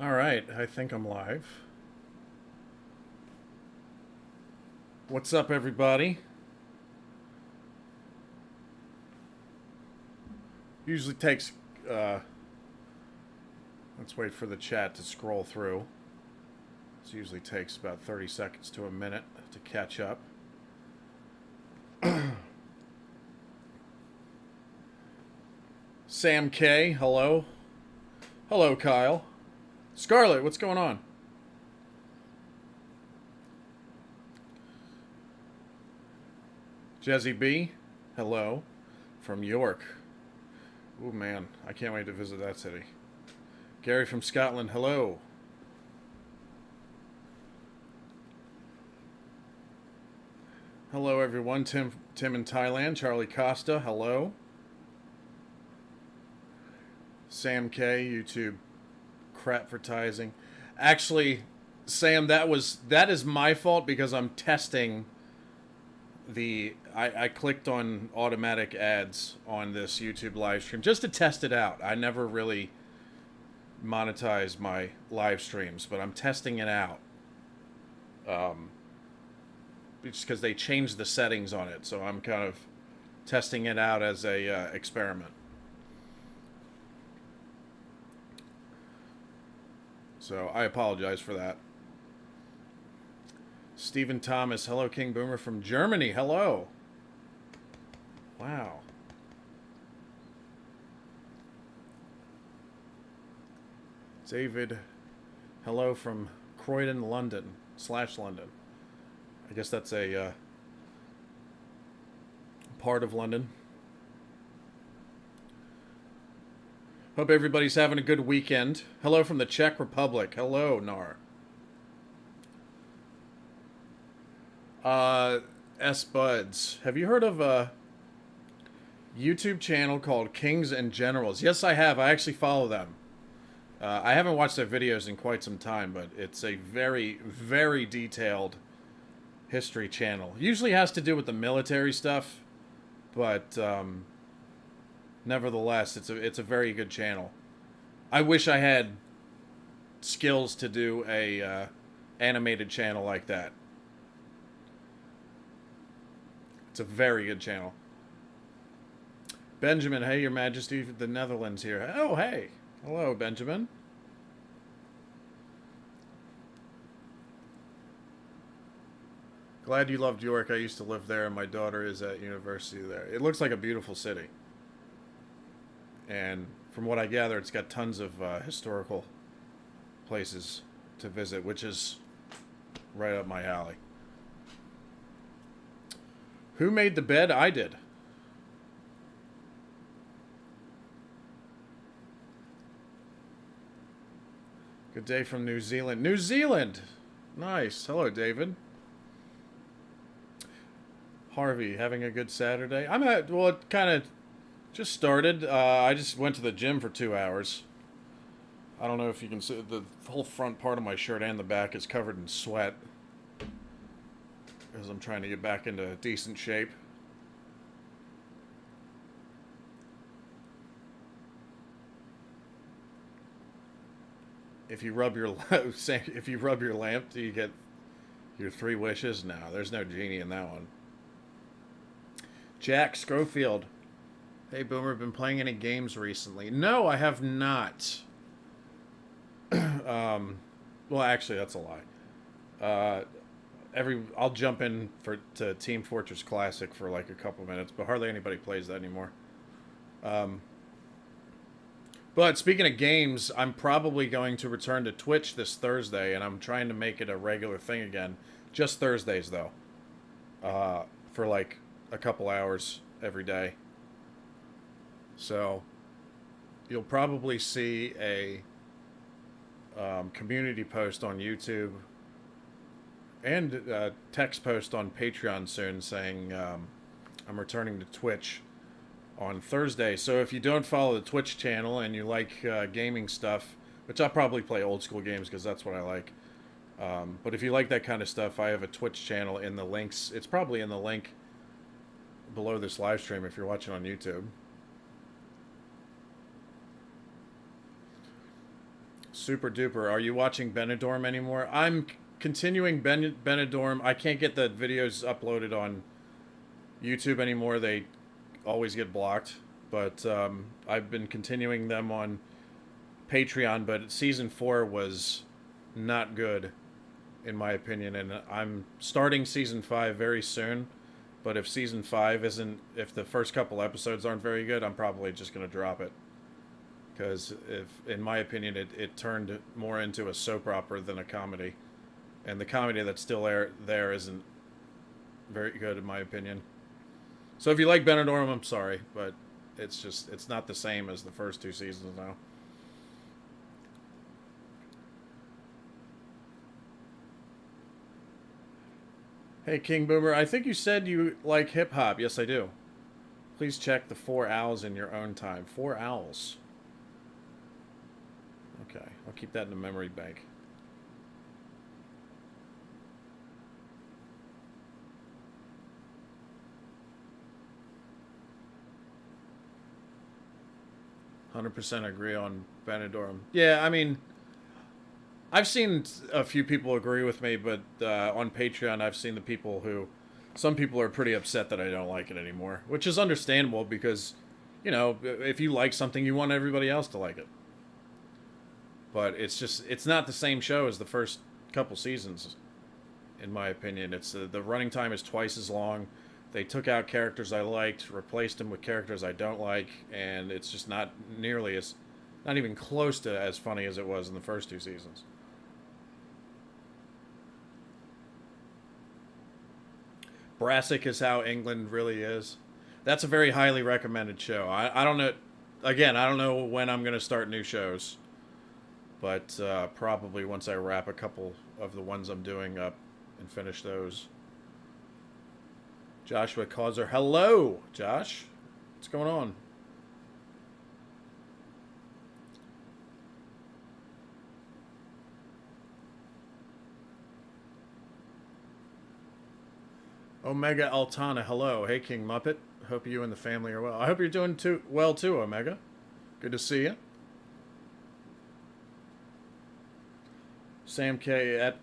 All right, I think I'm live. What's up, everybody? Usually takes. Uh, let's wait for the chat to scroll through. This usually takes about 30 seconds to a minute to catch up. Sam K, hello. Hello, Kyle. Scarlett, what's going on? Jezzy B, hello. From York. Ooh, man, I can't wait to visit that city. Gary from Scotland, hello. Hello, everyone. Tim in Thailand. Charlie Costa, hello. Sam K, YouTube crapvertising. Actually, Sam, that is my fault because I'm testing I clicked on automatic ads on this YouTube live stream just to test it out. I never really monetize my live streams, but I'm testing it out. Just because they changed the settings on it, so I'm kind of testing it out as a experiment. So I apologize for that. Stephen Thomas, hello, King Boomer from Germany. Hello. Wow. David, hello from Croydon, London / London. I guess that's a part of London. Hope everybody's having a good weekend. Hello from the Czech Republic. Hello, Nar. S Buds. Have you heard of a YouTube channel called Kings and Generals? Yes, I have. I actually follow them. I haven't watched their videos in quite some time, but it's a very, very detailed history channel. Usually has to do with the military stuff, but nevertheless, it's a very good channel. I wish I had skills to do a animated channel like that. It's a very good channel. Benjamin, hey, Your Majesty, the Netherlands here. Oh, hey. Hello, Benjamin. Glad you loved York. I used to live there, and my daughter is at university there. It looks like a beautiful city. And from what I gather, it's got tons of historical places to visit, which is right up my alley. Who made the bed? I did. Good day from New Zealand. New Zealand! Nice. Hello, David. Harvey, having a good Saturday? Well, it kind of just started. I just went to the gym for 2 hours. I don't know if you can see, the whole front part of my shirt and the back is covered in sweat, because I'm trying to get back into decent shape. If you rub your lamp, do you get your 3 wishes? No, there's no genie in that one. Jack Schofield. Hey, Boomer, been playing any games recently? No, I have not. Well, actually, that's a lie. I'll jump in to Team Fortress Classic for like a couple minutes, but hardly anybody plays that anymore. But speaking of games, I'm probably going to return to Twitch this Thursday, and I'm trying to make it a regular thing again. Just Thursdays, though. For like a couple hours every day. So you'll probably see a community post on YouTube and a text post on Patreon soon saying I'm returning to Twitch on Thursday. So if you don't follow the Twitch channel and you like gaming stuff, which I'll probably play old school games because that's what I like. But if you like that kind of stuff, I have a Twitch channel in the links. It's probably in the link below this live stream if you're watching on YouTube. Super duper. Are you watching Benidorm anymore? I'm continuing Benidorm. I can't get the videos uploaded on YouTube anymore. They always get blocked. But I've been continuing them on Patreon. But season 4 was not good, in my opinion. And I'm starting season 5 very soon. But if season 5 isn't, if the first couple episodes aren't very good, I'm probably just going to drop it. Because, in my opinion, it turned more into a soap opera than a comedy. And the comedy that's still there isn't very good, in my opinion. So if you like Benidorm, I'm sorry. But it's not the same as the first 2 seasons now. Hey, King Boomer, I think you said you like hip-hop. Yes, I do. Please check the 4 owls in your own time. 4 owls. Okay, I'll keep that in the memory bank. "100% agree on Benidorm." Yeah, I mean, I've seen a few people agree with me, but on Patreon, I've seen the people who... Some people are pretty upset that I don't like it anymore, which is understandable because, you know, if you like something, you want everybody else to like it. But it's not the same show as the first couple seasons, in my opinion. It's the running time is twice as long. They took out characters I liked, replaced them with characters I don't like, and it's just not nearly as, not even close to as funny as it was in the first 2 seasons. Brassic is how England really is. That's a very highly recommended show. I don't know. Again, I don't know when I'm going to start new shows. But probably once I wrap a couple of the ones I'm doing up and finish those. Joshua Causer. Hello, Josh. What's going on? Omega Altana. Hello. Hey, King Muppet. Hope you and the family are well. I hope you're doing well too, Omega. Good to see you. Sam K at...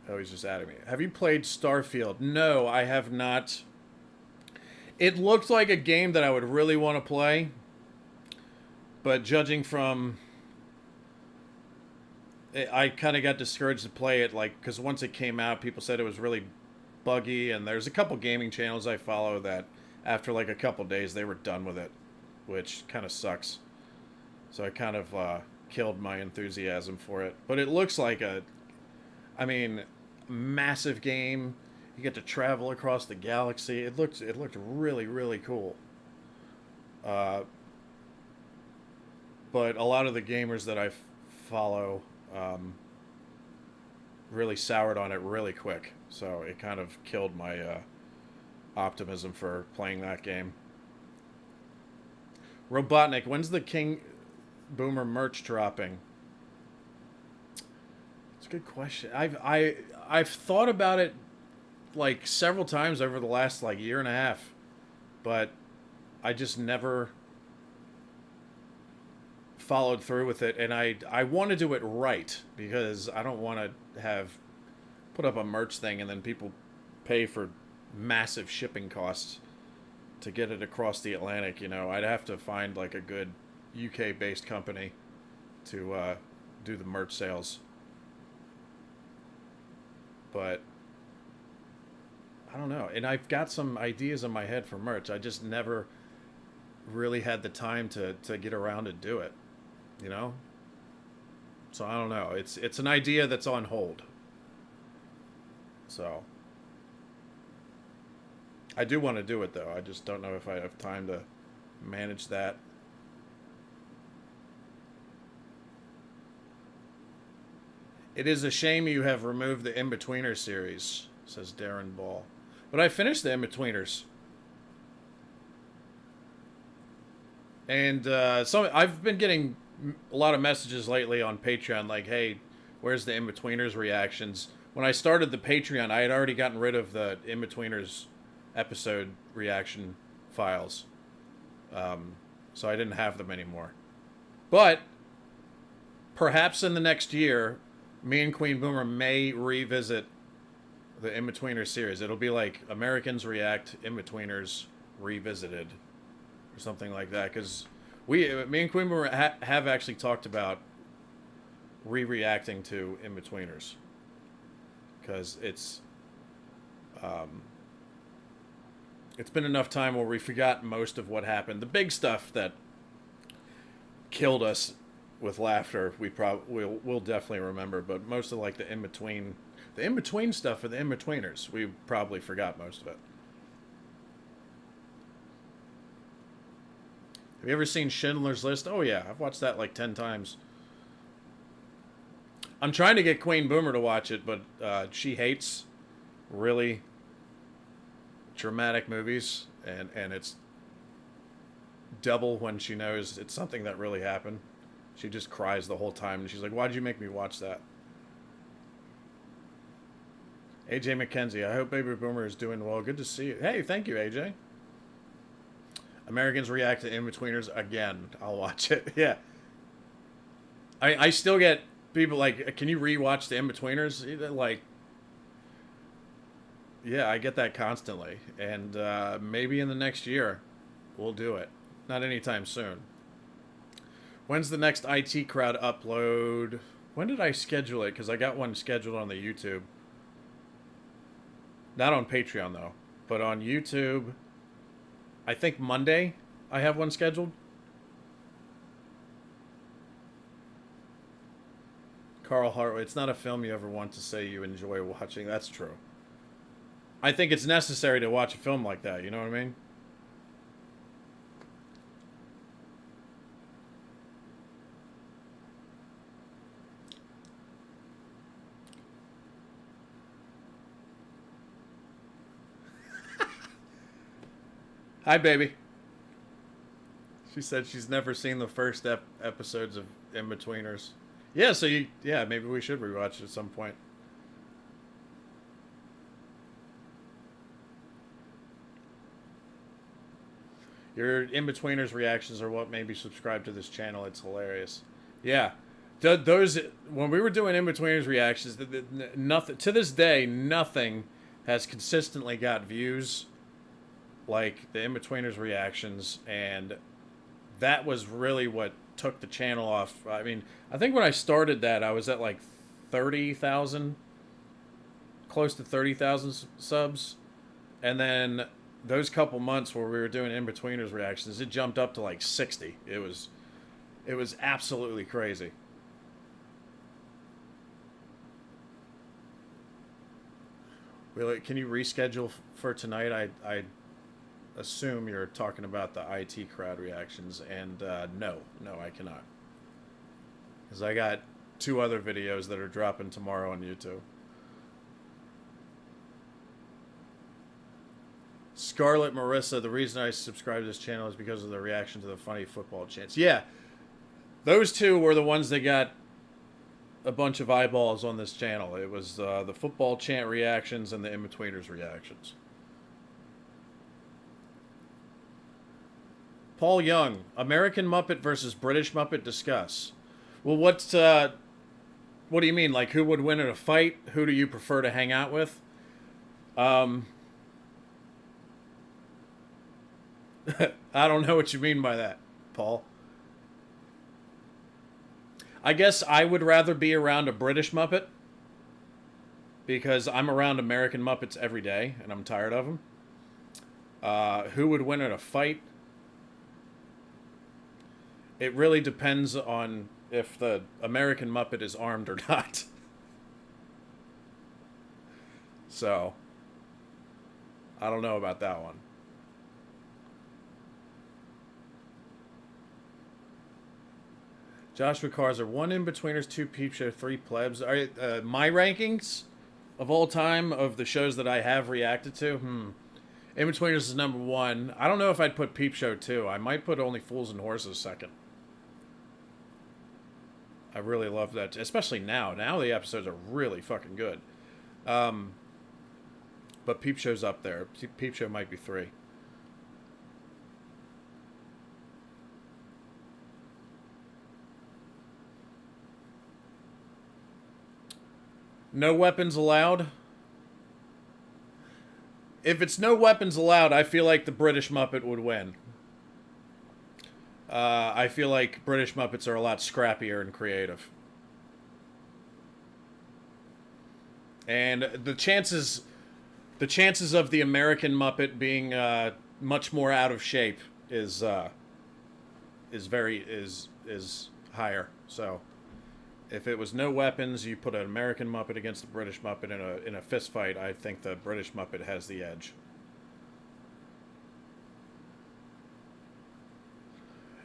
Oh, he's just adding me. Have you played Starfield? No, I have not. It looked like a game that I would really want to play. But judging from... I kind of got discouraged to play it, like, because once it came out, people said it was really buggy. And there's a couple gaming channels I follow that after like a couple days, they were done with it. Which kind of sucks. So I kind of... killed my enthusiasm for it. But it looks like massive game. You get to travel across the galaxy. It looked really, really cool. But a lot of the gamers that I follow really soured on it really quick. So it kind of killed my optimism for playing that game. Robotnik, when's the King Boomer merch dropping? It's a good question. I've thought about it like several times over the last like year and a half, but I just never followed through with it. And I want to do it right because I don't want to have put up a merch thing and then people pay for massive shipping costs to get it across the Atlantic. You know, I'd have to find like a good UK-based company to do the merch sales. But I don't know. And I've got some ideas in my head for merch. I just never really had the time to get around and do it, you know? So I don't know. It's an idea that's on hold. So I do want to do it, though. I just don't know if I have time to manage that. It is a shame you have removed the In-Betweeners series, says Darren Ball. But I finished the In-Betweeners. And so I've been getting a lot of messages lately on Patreon like, hey, where's the In-Betweeners reactions? When I started the Patreon, I had already gotten rid of the In-Betweeners episode reaction files. So I didn't have them anymore. But perhaps in the next year, me and Queen Boomer may revisit the In-Betweeners series. It'll be like Americans React, In-Betweeners Revisited, or something like that. Because me and Queen Boomer have actually talked about re-reacting to In-Betweeners. Because it's been enough time where we forgot most of what happened. The big stuff that killed us with laughter, we'll definitely remember. But most of like the in-between stuff for the in-betweeners, we probably forgot most of it. Have you ever seen Schindler's List? Oh yeah, I've watched that like 10 times. I'm trying to get Queen Boomer to watch it, but she hates really dramatic movies, and it's double when she knows it's something that really happened. She just cries the whole time, and she's like, "Why'd you make me watch that?" AJ McKenzie, I hope Baby Boomer is doing well. Good to see you. Hey, thank you, AJ. Americans React to In-Betweeners again. I'll watch it. Yeah. I still get people like, can you rewatch the In-Betweeners? Like, yeah, I get that constantly. And maybe in the next year, we'll do it. Not anytime soon. When's the next IT Crowd upload? When did I schedule it? Because I got one scheduled on the YouTube. Not on Patreon, though. But on YouTube, I think Monday I have one scheduled. Carl Hartwell, it's not a film you ever want to say you enjoy watching. That's true. I think it's necessary to watch a film like that, you know what I mean? Hi, baby. She said she's never seen the first episodes of In-Betweeners. Yeah, so maybe we should rewatch it at some point. Your In-Betweeners reactions are what made me subscribe to this channel. It's hilarious. Yeah. Those, when we were doing In-Betweeners reactions, nothing, to this day, nothing has consistently got views like the In-Betweeners reactions, and that was really what took the channel off. I mean, I think when I started that, I was at like 30,000, close to 30,000 subs, and then those couple months where we were doing In-Betweeners reactions, it jumped up to like 60. It was absolutely crazy. Really, can you reschedule for tonight? I assume you're talking about the IT Crowd reactions, and no, I cannot. Because I got 2 other videos that are dropping tomorrow on YouTube. Scarlet Marissa, the reason I subscribed to this channel is because of the reaction to the funny football chants. Yeah, those 2 were the ones that got a bunch of eyeballs on this channel. It was the football chant reactions and the In-Betweeners reactions. Paul Young, American Muppet versus British Muppet, discuss. Well, what do you mean? Like, who would win in a fight? Who do you prefer to hang out with? I don't know what you mean by that, Paul. I guess I would rather be around a British Muppet, because I'm around American Muppets every day, and I'm tired of them. Who would win in a fight? It really depends on if the American Muppet is armed or not. So, I don't know about that one. Joshua Carzer, 1 In-Betweeners, 2 Peep Show, 3 Plebs. My rankings of all time of the shows that I have reacted to? In-Betweeners is number 1. I don't know if I'd put Peep Show 2. I might put Only Fools and Horses second. I really love that, especially now. Now the episodes are really fucking good. But Peep Show's up there. Peep Show might be 3. No weapons allowed. If it's no weapons allowed, I feel like the British Muppet would win. I feel like British Muppets are a lot scrappier and creative. And the chances of the American Muppet being much more out of shape is higher. So if it was no weapons, you put an American Muppet against the British Muppet in a fist fight, I think the British Muppet has the edge.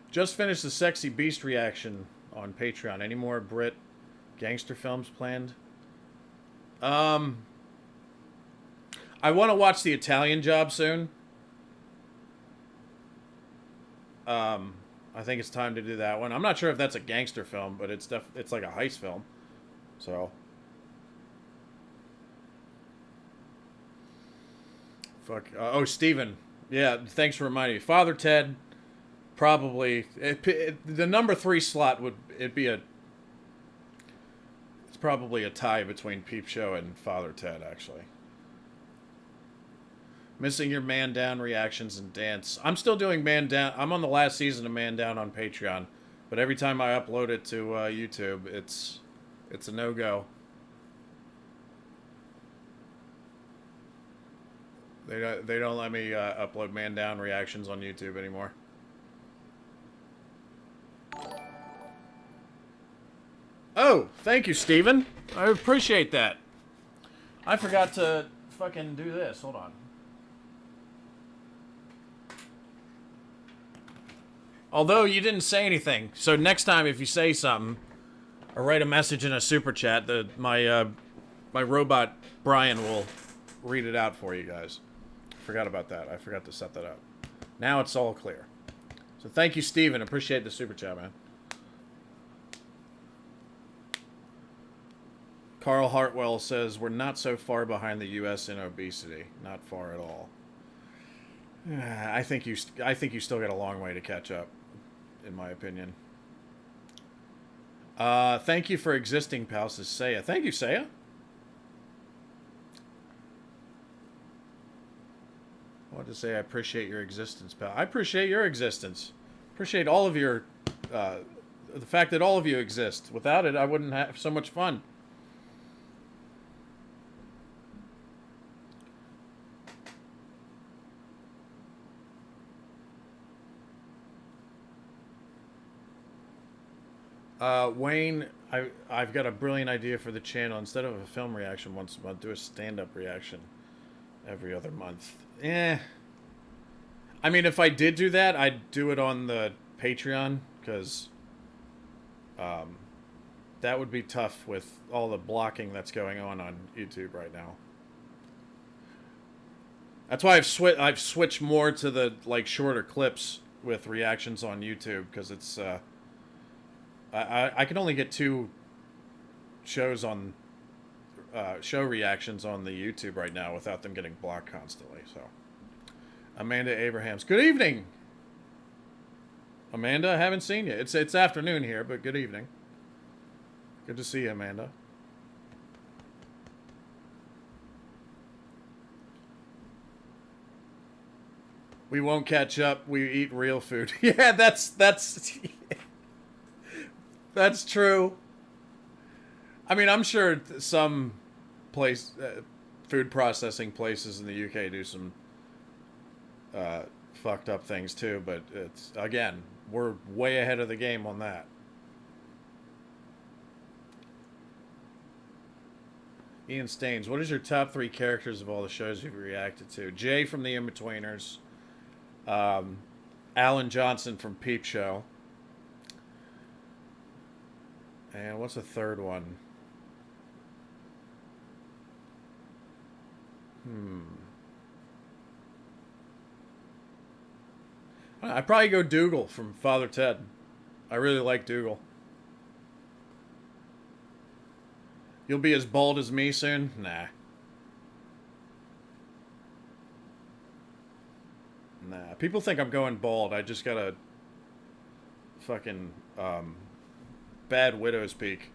Just finished the Sexy Beast reaction on Patreon. Any more Brit gangster films planned? I want to watch The Italian Job soon. I think it's time to do that one. I'm not sure if that's a gangster film, but it's like a heist film. So fuck. Oh, Steven. Yeah, thanks for reminding me. Father Ted, probably the number 3 slot it's probably a tie between Peep Show and Father Ted, actually. Missing your Man Down reactions and dance. I'm still doing Man Down. I'm on the last season of Man Down on Patreon, but every time I upload it to YouTube, it's a no-go. They don't let me upload Man Down reactions on YouTube anymore. Oh, thank you, Steven. I appreciate that. I forgot to fucking do this. Hold on. Although you didn't say anything, so next time if you say something or write a message in a super chat, my robot Brian will read it out for you guys. Forgot about that. I forgot to set that up. Now it's all clear. So thank you, Steven. Appreciate the super chat, man. Carl Hartwell says we're not so far behind the U.S. in obesity. Not far at all. I think you still got a long way to catch up, in my opinion. Thank you for existing, pal, says Saya. Thank you, Saya. I want to say I appreciate your existence, pal. I appreciate your existence. Appreciate all of your... the fact that all of you exist. Without it, I wouldn't have so much fun. Wayne, I've got a brilliant idea for the channel. Instead of a film reaction once a month, do a stand-up reaction every other month. I mean, if I did do that, I'd do it on the Patreon, because that would be tough with all the blocking that's going on YouTube right now. That's why I've switched more to the shorter clips with reactions on YouTube, because it's I can only get 2 shows on show reactions on the YouTube right now without them getting blocked constantly. So, Amanda Abrahams, good evening. Amanda, I haven't seen you. It's afternoon here, but good evening. Good to see you, Amanda. We won't catch up. We eat real food. Yeah, that's that's true. I mean, I'm sure some food processing places in the UK do some fucked up things too, but it's, again, we're way ahead of the game on that. Ian Staines, what is your top 3 characters of all the shows you've reacted to? Jay from The In-Betweeners, Alan Johnson from Peep Show, and what's the third one? I'd probably go Dougal from Father Ted. I really like Dougal. You'll be as bald as me soon? Nah. Nah. People think I'm going bald. I just got a fucking bad widow's peak.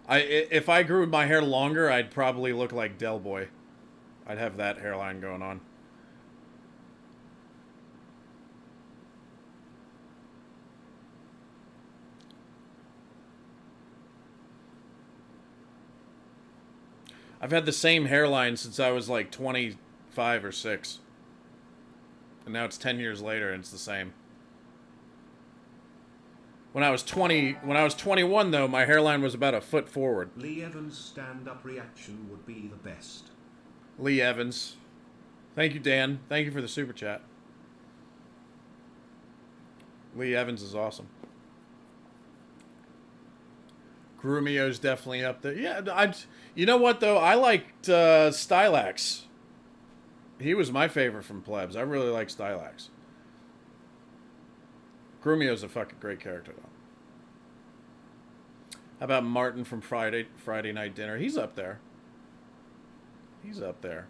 If I grew my hair longer, I'd probably look like Del Boy. I'd have that hairline going on. I've had the same hairline since I was like 25 or 6. And now it's 10 years later and it's the same. When I was 21 though, my hairline was about a foot forward. Lee Evans' stand-up reaction would be the best. Lee Evans. Thank you, Dan. Thank you for the super chat. Lee Evans is awesome. Grumio's definitely up there. Yeah, you know what though? I liked Stylax. He was my favorite from Plebs. I really like Stylax. Grumio's a fucking great character though. How about Martin from Friday Night Dinner? He's up there. He's up there.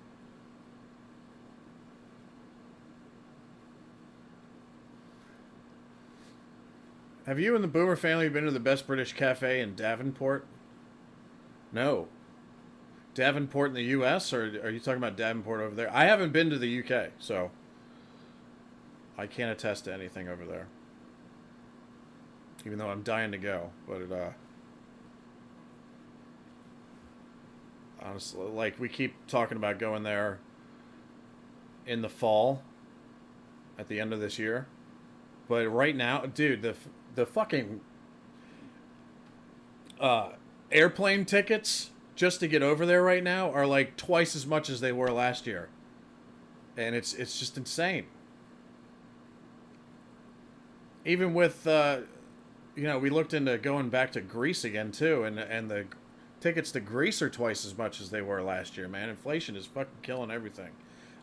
Have you and the Boomer family been to the best British cafe in Davenport? No. Davenport in the U.S., or are you talking about Davenport over there? I haven't been to the U.K., so I can't attest to anything over there. Even though I'm dying to go, but honestly, like, we keep talking about going there in the fall at the end of this year. But right now, dude, the fucking airplane tickets just to get over there right now are like twice as much as they were last year. And it's just insane. Even with you know, we looked into going back to Greece again too, and the tickets to Greece are twice as much as they were last year, man. Inflation is fucking killing everything.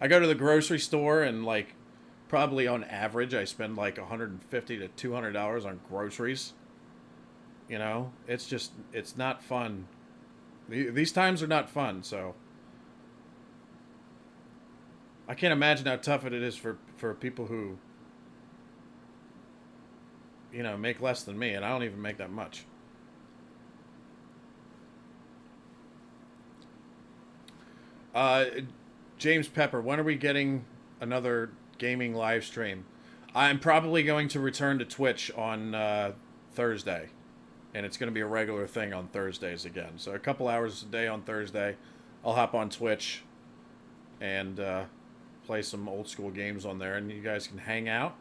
I go to the grocery store and like probably on average I spend like $150 to $200 on groceries. You know, it's not fun. These times are not fun, so I can't imagine how tough it is for people who, you know, make less than me, and I don't even make that much. James Pepper, when are we getting another gaming live stream? I'm probably going to return to Twitch on Thursday, and it's going to be a regular thing on Thursdays again. So a couple hours a day on Thursday, I'll hop on Twitch and play some old school games on there, and you guys can hang out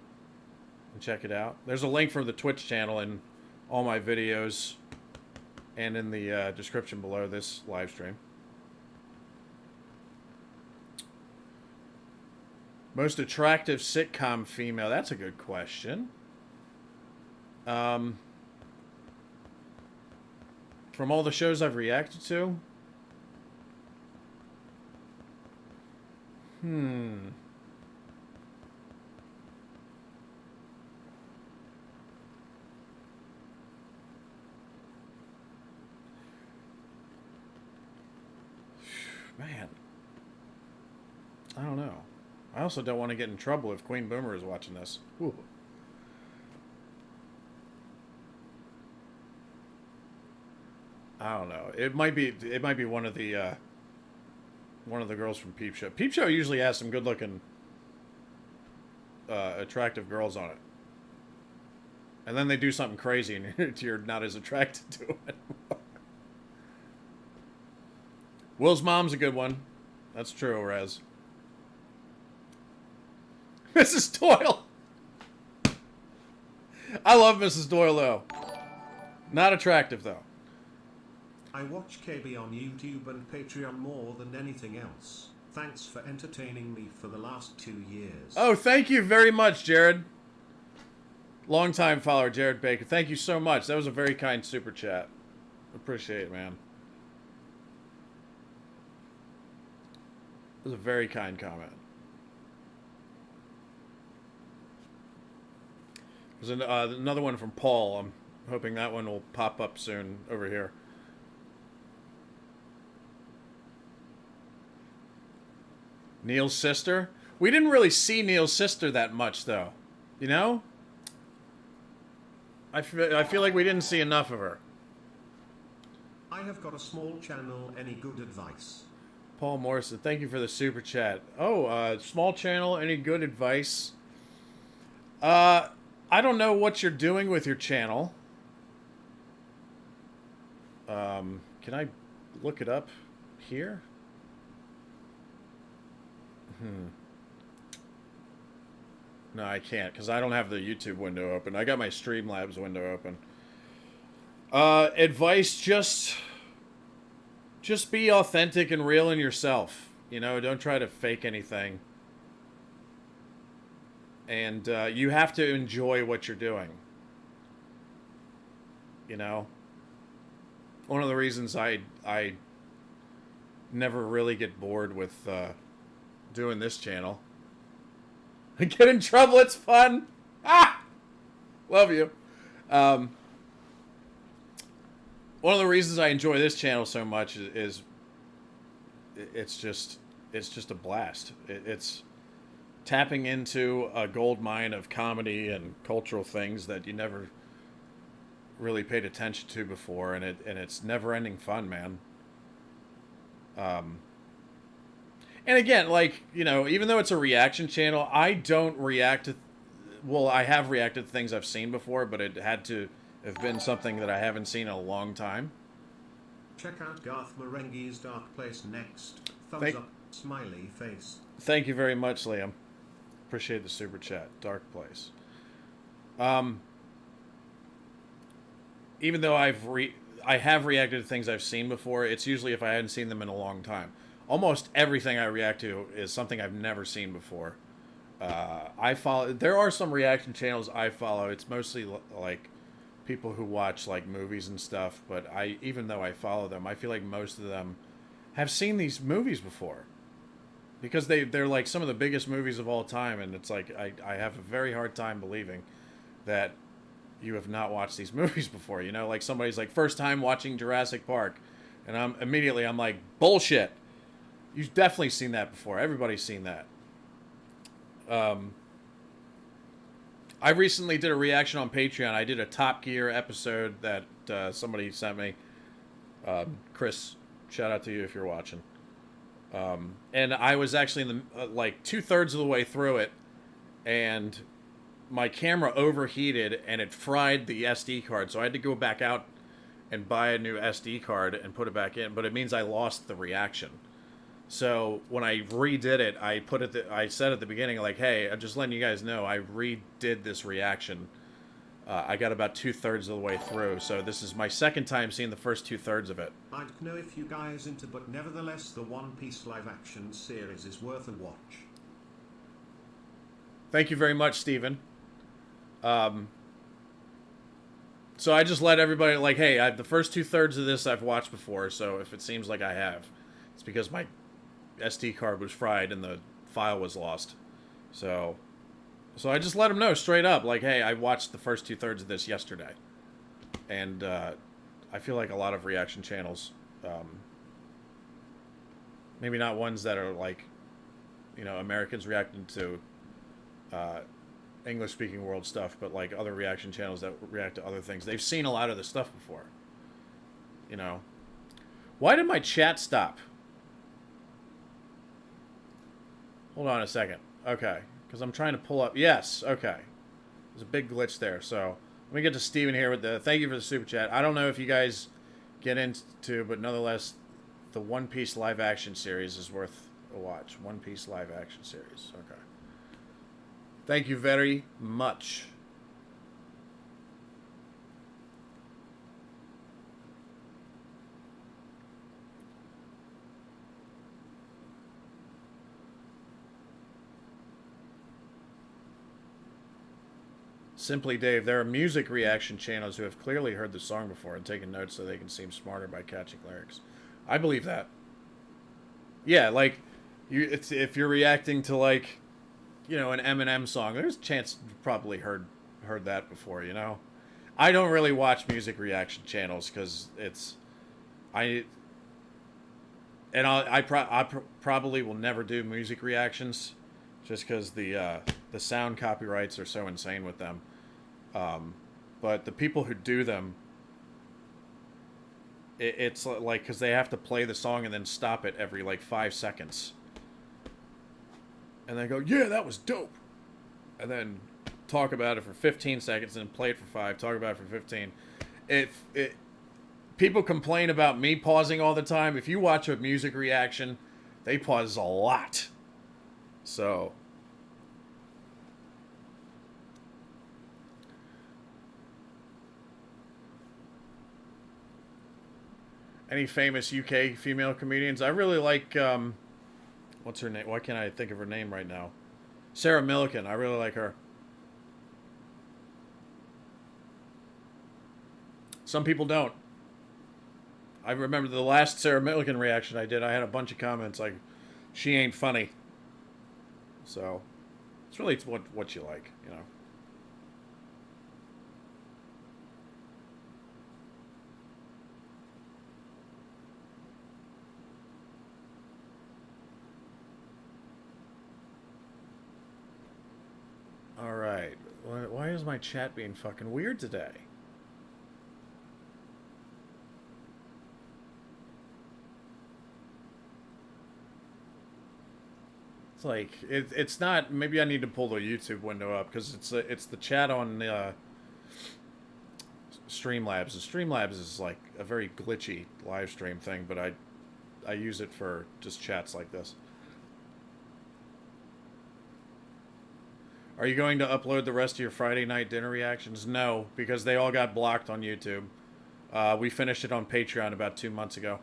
and check it out. There's a link for the Twitch channel in all my videos and in the description below this live stream. Most attractive sitcom female. That's a good question. From all the shows I've reacted to? Man. I don't know. I also don't want to get in trouble if Queen Boomer is watching this. Ooh. I don't know. It might be one of the girls from Peep Show. Peep Show usually has some good-looking, attractive girls on it. And then they do something crazy and you're not as attracted to it. Will's mom's a good one. That's true, Rez. Mrs. Doyle. I love Mrs. Doyle, though. Not attractive, though. I watch KB on YouTube and Patreon more than anything else. Thanks for entertaining me for the last 2 years. Oh, thank you very much, Jared. Longtime follower, Jared Baker. Thank you so much. That was a very kind super chat. Appreciate it, man. It was a very kind comment. There's another one from Paul. I'm hoping that one will pop up soon over here. Neil's sister? We didn't really see Neil's sister that much, though. You know? I feel like we didn't see enough of her. I have got a small channel, any good advice? Paul Morrison, thank you for the super chat. Oh, small channel, any good advice? Uh, I don't know what you're doing with your channel. Can I look it up here? No, I can't because I don't have the YouTube window open. I got my Streamlabs window open. Advice, just be authentic and real in yourself. You know, don't try to fake anything. And you have to enjoy what you're doing. You know, one of the reasons I never really get bored with doing this channel. I get in trouble. It's fun. Ah, love you. One of the reasons I enjoy this channel so much is it's just a blast. It's tapping into a gold mine of comedy and cultural things that you never really paid attention to before, and it's never-ending fun, man. And again, like, you know, even though it's a reaction channel, I don't react to... Well, I have reacted to things I've seen before, but it had to have been something that I haven't seen in a long time. Check out Garth Marenghi's Dark Place next. Thumbs up, smiley face. Thank you very much, Liam. Appreciate the super chat. Dark Place. Even though I have reacted to things I've seen before, it's usually if I hadn't seen them in a long time. Almost everything I react to is something I've never seen before. There are some reaction channels I follow. It's mostly like people who watch like movies and stuff, but even though I follow them, I feel like most of them have seen these movies before. Because they're like some of the biggest movies of all time, and it's like I have a very hard time believing that you have not watched these movies before. You know, like somebody's like, first time watching Jurassic Park, and I'm like, bullshit. You've definitely seen that before. Everybody's seen that. I recently did a reaction on Patreon. I did a Top Gear episode that somebody sent me. Chris, shout out to you if you're watching. And I was actually in the like 2/3 of the way through it, and my camera overheated and it fried the SD card. So I had to go back out and buy a new SD card and put it back in. But it means I lost the reaction. So when I redid it, I said at the beginning, like, hey, I'm just letting you guys know, I redid this reaction. I got about 2/3 of the way through, so this is my second time seeing the first 2/3 of it. I don't know if you guys into, but nevertheless, the One Piece live action series is worth a watch. Thank you very much, Steven. So I just let everybody, like, hey, the first 2/3 of this I've watched before, so if it seems like I have, it's because my SD card was fried and the file was lost. So I just let them know straight up, like, hey, I watched the first 2/3 of this yesterday. And I feel like a lot of reaction channels, maybe not ones that are like, you know, Americans reacting to English-speaking world stuff, but like other reaction channels that react to other things. They've seen a lot of this stuff before. You know. Why did my chat stop? Hold on a second. Okay. Because I'm trying to pull up. Yes. Okay. There's a big glitch there. So let me get to Steven here with the thank you for the super chat. I don't know if you guys get into, but nonetheless, the One Piece live action series is worth a watch. One Piece live action series. Okay. Thank you very much. Simply Dave, there are music reaction channels who have clearly heard the song before and taken notes so they can seem smarter by catching lyrics. I believe that. Yeah, like, if you're reacting to, like, you know, an Eminem song, there's a chance you've probably heard that before, you know? I don't really watch music reaction channels because I probably will never do music reactions just because the sound copyrights are so insane with them. But the people who do them, It's like because they have to play the song and then stop it every like 5 seconds, and they go, "Yeah, that was dope," and then talk about it for 15 seconds and play it for 5. Talk about it for 15. If it People complain about me pausing all the time. If you watch a music reaction, they pause a lot. So any famous UK female comedians? I really like what's her name? Why can't I think of her name right now? Sarah Millican. I really like her. Some people don't. I remember the last Sarah Millican reaction I did. I had a bunch of comments like, "She ain't funny." So it's really what you like, you know. All right. Why is my chat being fucking weird today? It's like it's not. Maybe I need to pull the YouTube window up because it's the chat on Streamlabs. The Streamlabs is like a very glitchy live stream thing, but I use it for just chats like this. Are you going to upload the rest of your Friday night dinner reactions? No, because they all got blocked on YouTube. We finished it on Patreon about 2 months ago.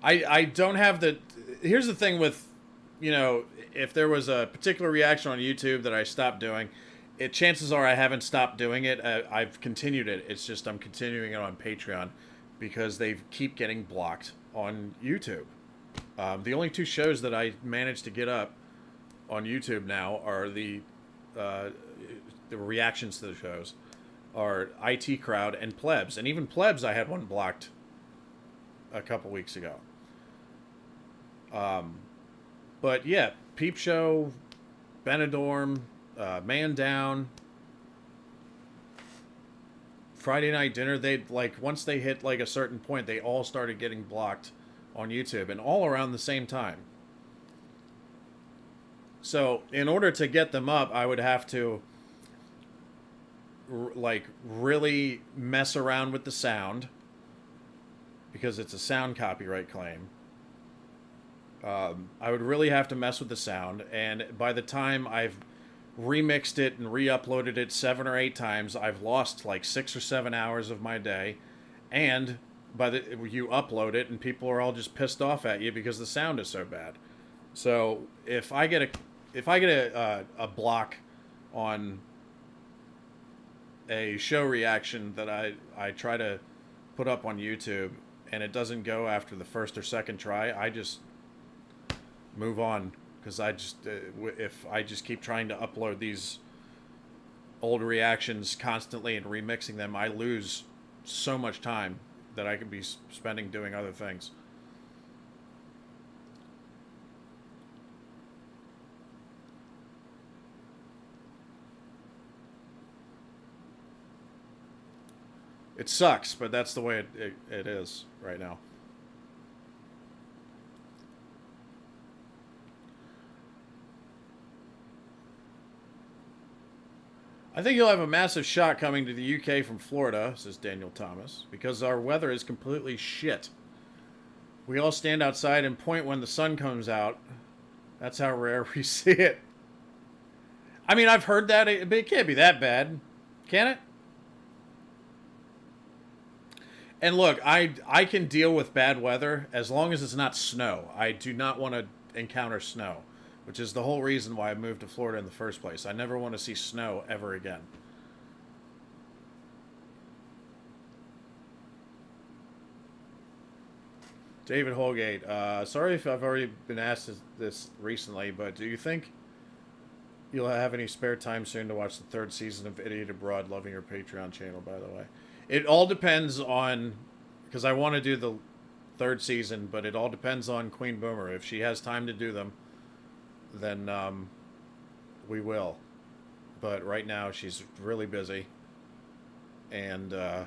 I don't have the. Here's the thing with, you know, if there was a particular reaction on YouTube that I stopped doing, chances are I haven't stopped doing it. I've continued it. It's just I'm continuing it on Patreon because they keep getting blocked on YouTube. The only two shows that I managed to get up on YouTube now are the reactions to the shows are IT Crowd and Plebs, and even Plebs I had one blocked a couple weeks ago. But yeah, Peep Show, Benidorm, Man Down, Friday Night Dinner, they like once they hit like a certain point, they all started getting blocked on YouTube and all around the same time. So in order to get them up, I would have to like really mess around with the sound because it's a sound copyright claim. I would really have to mess with the sound, and by the time I've remixed it and re-uploaded it 7 or 8 times, I've lost like 6 or 7 hours of my day. And you upload it, and people are all just pissed off at you because the sound is so bad. So if I get a block on a show reaction that I try to put up on YouTube and it doesn't go after the first or second try, I just move on because if I just keep trying to upload these old reactions constantly and remixing them, I lose so much time that I could be spending doing other things. It sucks, but that's the way it is right now. I think you'll have a massive shock coming to the UK from Florida, says Daniel Thomas, because our weather is completely shit. We all stand outside and point when the sun comes out. That's how rare we see it. I mean, I've heard that, but it can't be that bad. Can it? And look, I can deal with bad weather as long as it's not snow. I do not want to encounter snow, which is the whole reason why I moved to Florida in the first place. I never want to see snow ever again. David Holgate, sorry if I've already been asked this recently, but do you think you'll have any spare time soon to watch the third season of Idiot Abroad? Loving your Patreon channel, by the way. It all depends on, because I want to do the third season, but it all depends on Queen Boomer. If she has time to do them, then we will. but right now she's really busy. And the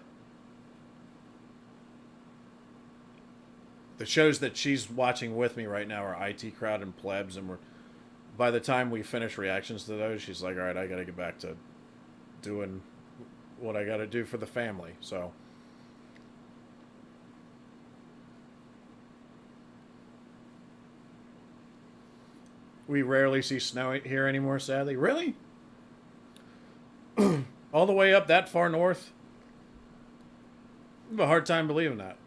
shows that she's watching with me right now are IT Crowd and Plebs, and by the time we finish reactions to those, she's like, all right, I got to get back to doing what I got to do for the family. So we rarely see snow here anymore, sadly. Really? All the way up that far north? I have a hard time believing that.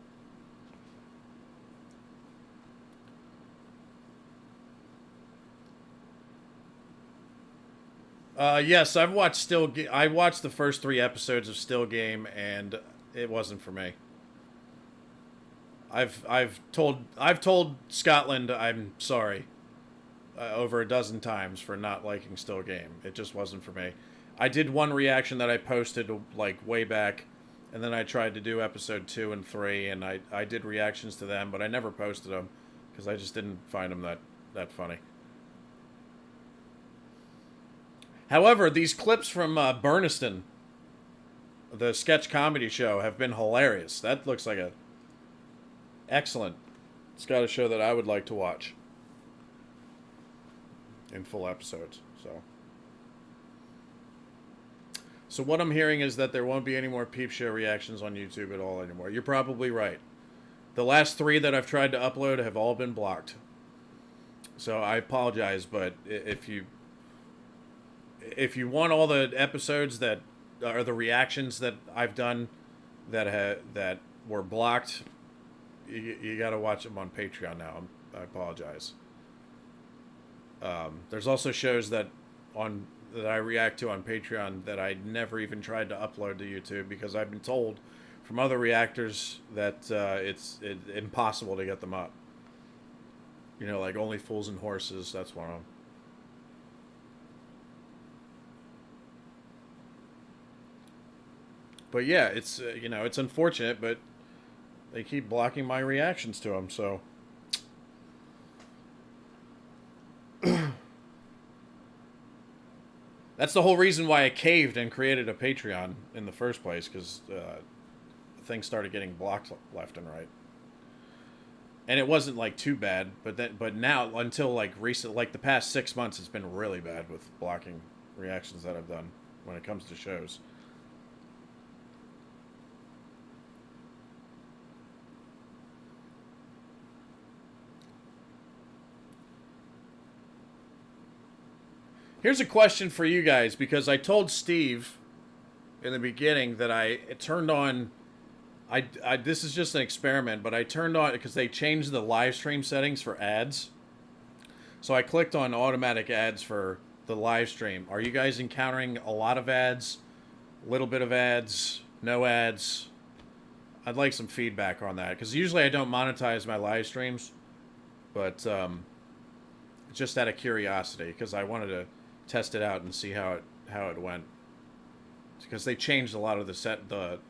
Yes, I watched the first 3 episodes of Still Game, and it wasn't for me. I've told Scotland I'm sorry over a dozen times for not liking Still Game. It just wasn't for me. I did one reaction that I posted like way back, and then I tried to do episode 2 and 3, and I did reactions to them, but I never posted them because I just didn't find them that funny. However, these clips from Burniston, the sketch comedy show, have been hilarious. That looks like a excellent. It's got a show that I would like to watch in full episodes. So what I'm hearing is that there won't be any more Peep Show reactions on YouTube at all anymore. You're probably right. The last 3 that I've tried to upload have all been blocked. So I apologize, but if you want all the episodes that are the reactions that I've done that were blocked, you got to watch them on Patreon now. I apologize. There's also shows that I react to on Patreon that I never even tried to upload to YouTube because I've been told from other reactors that it's impossible to get them up. You know, like Only Fools and Horses. That's one of them. But yeah, it's it's unfortunate, but they keep blocking my reactions to them. So that's the whole reason why I caved and created a Patreon in the first place, because things started getting blocked left and right. And it wasn't like too bad, but now until like the past 6 months, it's been really bad with blocking reactions that I've done when it comes to shows. Here's a question for you guys, because I told Steve in the beginning that I turned on. This is just an experiment, but I turned on because they changed the live stream settings for ads. So I clicked on automatic ads for the live stream. Are you guys encountering a lot of ads, a little bit of ads, no ads? I'd like some feedback on that, because usually I don't monetize my live streams, but just out of curiosity, because I wanted to test it out and see how it went, because they changed a lot of the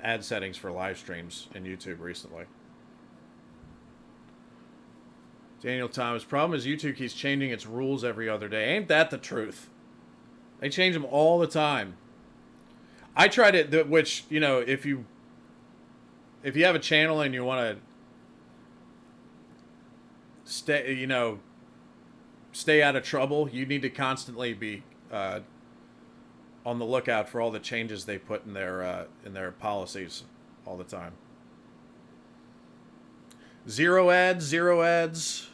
ad settings for live streams in YouTube recently. Daniel Thomas, problem is YouTube keeps changing its rules every other day. Ain't that the truth? They change them all the time. I tried it, which, if you have a channel and you want to stay out of trouble, you need to constantly be on the lookout for all the changes they put in their policies all the time. Zero ads.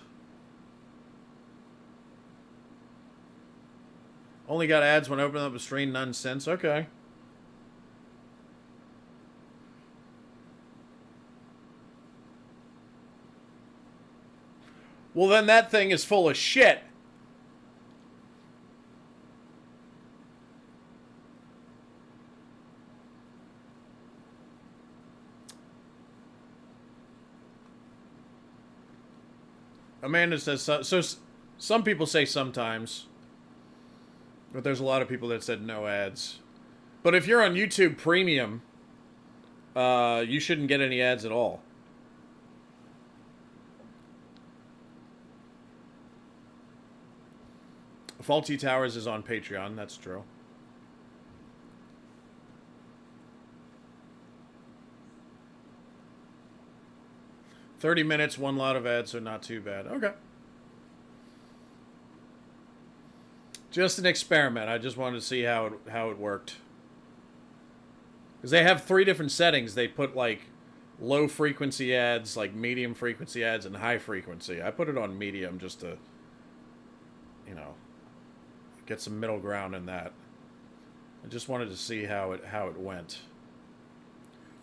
Only got ads when opening up a stream, none since. Okay. Well, then that thing is full of shit. Amanda says, so some people say sometimes, but there's a lot of people that said no ads. But if you're on YouTube Premium, you shouldn't get any ads at all. Faulty Towers is on Patreon. That's true. $30, one lot of ads, so not too bad. Okay. Just an experiment. I just wanted to see how it worked. Because they have 3 different settings. They put like low frequency ads, like medium frequency ads, and high frequency. I put it on medium just to, you know, get some middle ground in that. I just wanted to see how it went.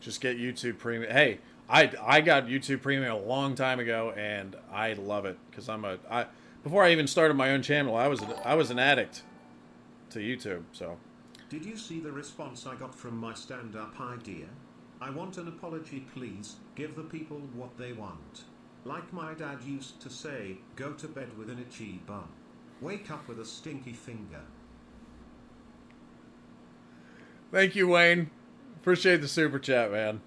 Just get YouTube Premium. Hey, I got YouTube Premium a long time ago, and I love it because before I even started my own channel, I was an addict to YouTube. So. Did you see the response I got from my stand-up idea? I want an apology, please. Give the people what they want. Like my dad used to say, go to bed with an itchy bum. Wake up with a stinky finger. Thank you, Wayne. Appreciate the super chat, man.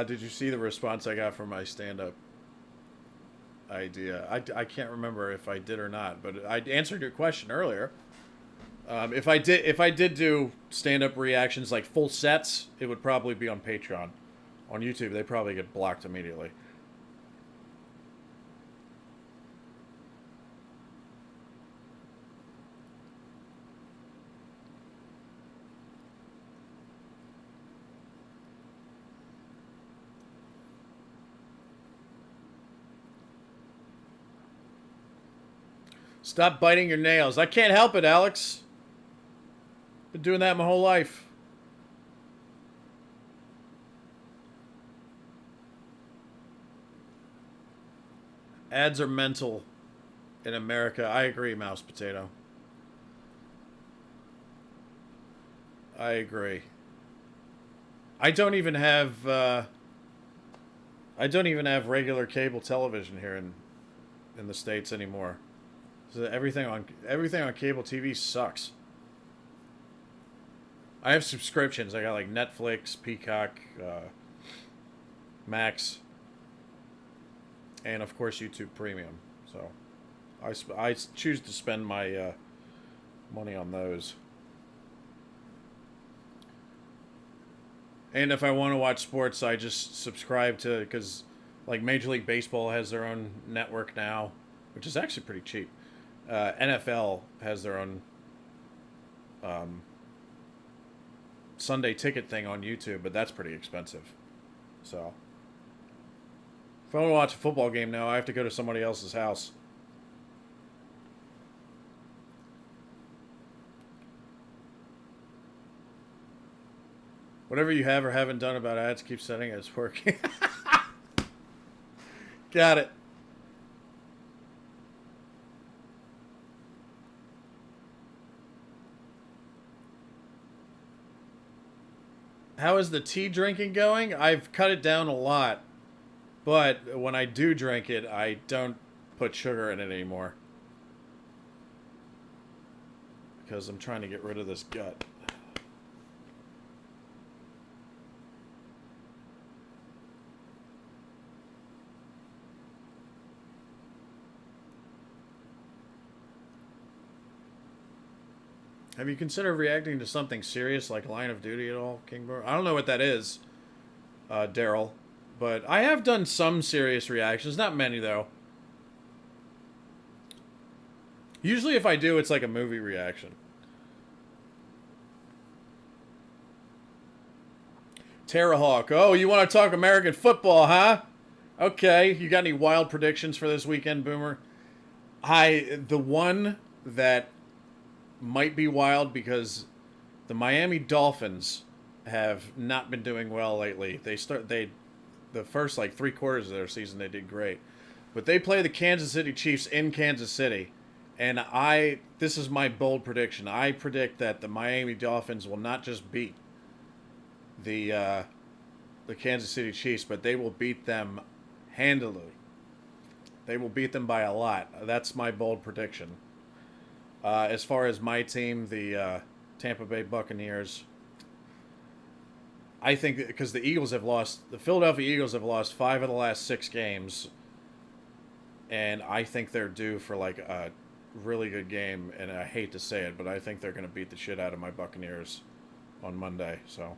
Did you see the response I got from my stand-up idea? I can't remember if I did or not, but I answered your question earlier. If I did do stand-up reactions like full sets, it would probably be on Patreon. On YouTube, they probably get blocked immediately. Stop biting your nails. I can't help it, Alex. Been doing that my whole life. Ads are mental in America. I agree, Mouse Potato. I agree. I don't even have regular cable television here in the States anymore. So everything on cable TV sucks. I have subscriptions. I got like Netflix, Peacock, Max, and of course YouTube Premium. So I choose to spend my money on those. And if I want to watch sports, I just subscribe to, because like Major League Baseball has their own network now, which is actually pretty cheap. NFL has their own Sunday ticket thing on YouTube, but that's pretty expensive. So if I want to watch a football game now, I have to go to somebody else's house. Whatever you have or haven't done about ads, keep setting it. It's working. Got it. How is the tea drinking going? I've cut it down a lot. But when I do drink it, I don't put sugar in it anymore. Because I'm trying to get rid of this gut. Have you considered reacting to something serious like Line of Duty at all, King Bro? I don't know what that is, Daryl. But I have done some serious reactions. Not many, though. Usually if I do, it's like a movie reaction. Terrahawk. Oh, you want to talk American football, huh? Okay. You got any wild predictions for this weekend, Boomer? The one that might be wild because the Miami Dolphins have not been doing well lately. The first like 3 quarters of their season they did great, but they play the Kansas City Chiefs in Kansas City, and this is my bold prediction. I predict that the Miami Dolphins will not just beat the Kansas City Chiefs, but they will beat them handily. They will beat them by a lot. That's my bold prediction. As far as my team, the Tampa Bay Buccaneers, I think because the Philadelphia Eagles have lost 5 of the last 6 games, and I think they're due for like a really good game. And I hate to say it, but I think they're going to beat the shit out of my Buccaneers on Monday. So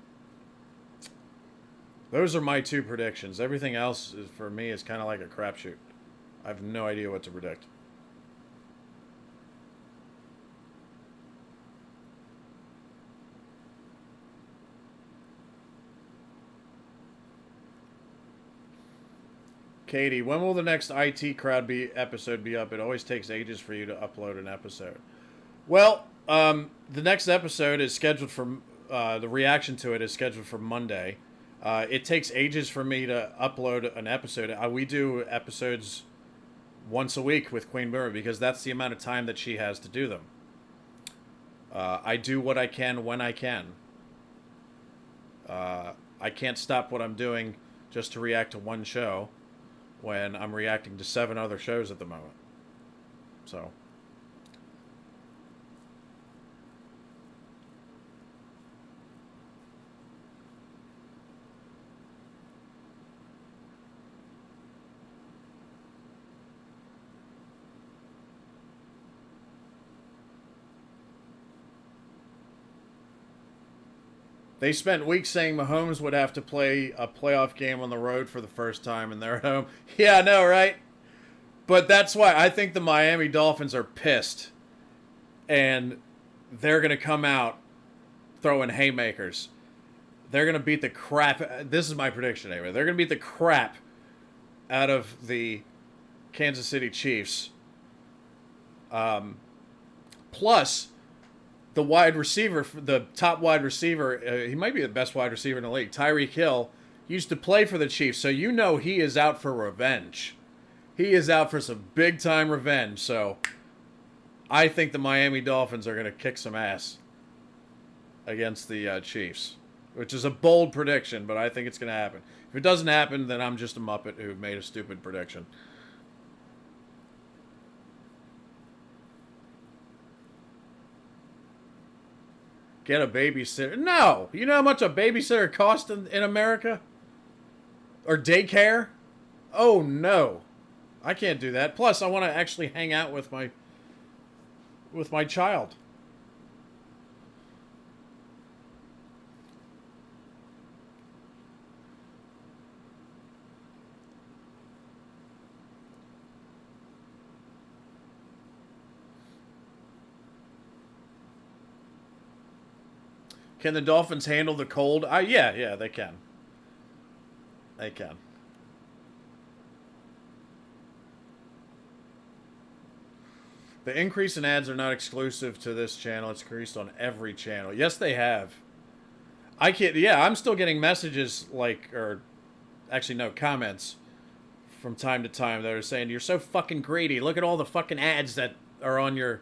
those are my two predictions. Everything else is, for me, is kind of like a crapshoot. I have no idea what to predict. Katie, when will the next IT crowd episode be up? It always takes ages for you to upload an episode. Well, the next episode is scheduled for the reaction to it is scheduled for Monday. It takes ages for me to upload an episode. We do episodes once a week with Queen Boomer because that's the amount of time that she has to do them. I do what I can when I can. I can't stop what I'm doing just to react to one show when I'm reacting to 7 other shows at the moment. So they spent weeks saying Mahomes would have to play a playoff game on the road for the first time and they're at home. Yeah, I know, right? But that's why I think the Miami Dolphins are pissed. And they're going to come out throwing haymakers. They're going to beat the crap. This is my prediction anyway. They're going to beat the crap out of the Kansas City Chiefs. Plus, the wide receiver, the top wide receiver, he might be the best wide receiver in the league, Tyreek Hill, used to play for the Chiefs, so you know he is out for revenge. He is out for some big-time revenge, so I think the Miami Dolphins are going to kick some ass against the Chiefs, which is a bold prediction, but I think it's going to happen. If it doesn't happen, then I'm just a Muppet who made a stupid prediction. Get a babysitter. No! You know how much a babysitter costs in America? Or daycare? Oh, no. I can't do that. Plus, I want to actually hang out with my child. Can the Dolphins handle the cold? Yeah, they can. They can. The increase in ads are not exclusive to this channel. It's increased on every channel. Yes, they have. I can't. Yeah, I'm still getting messages comments from time to time that are saying, you're so fucking greedy. Look at all the fucking ads that are on your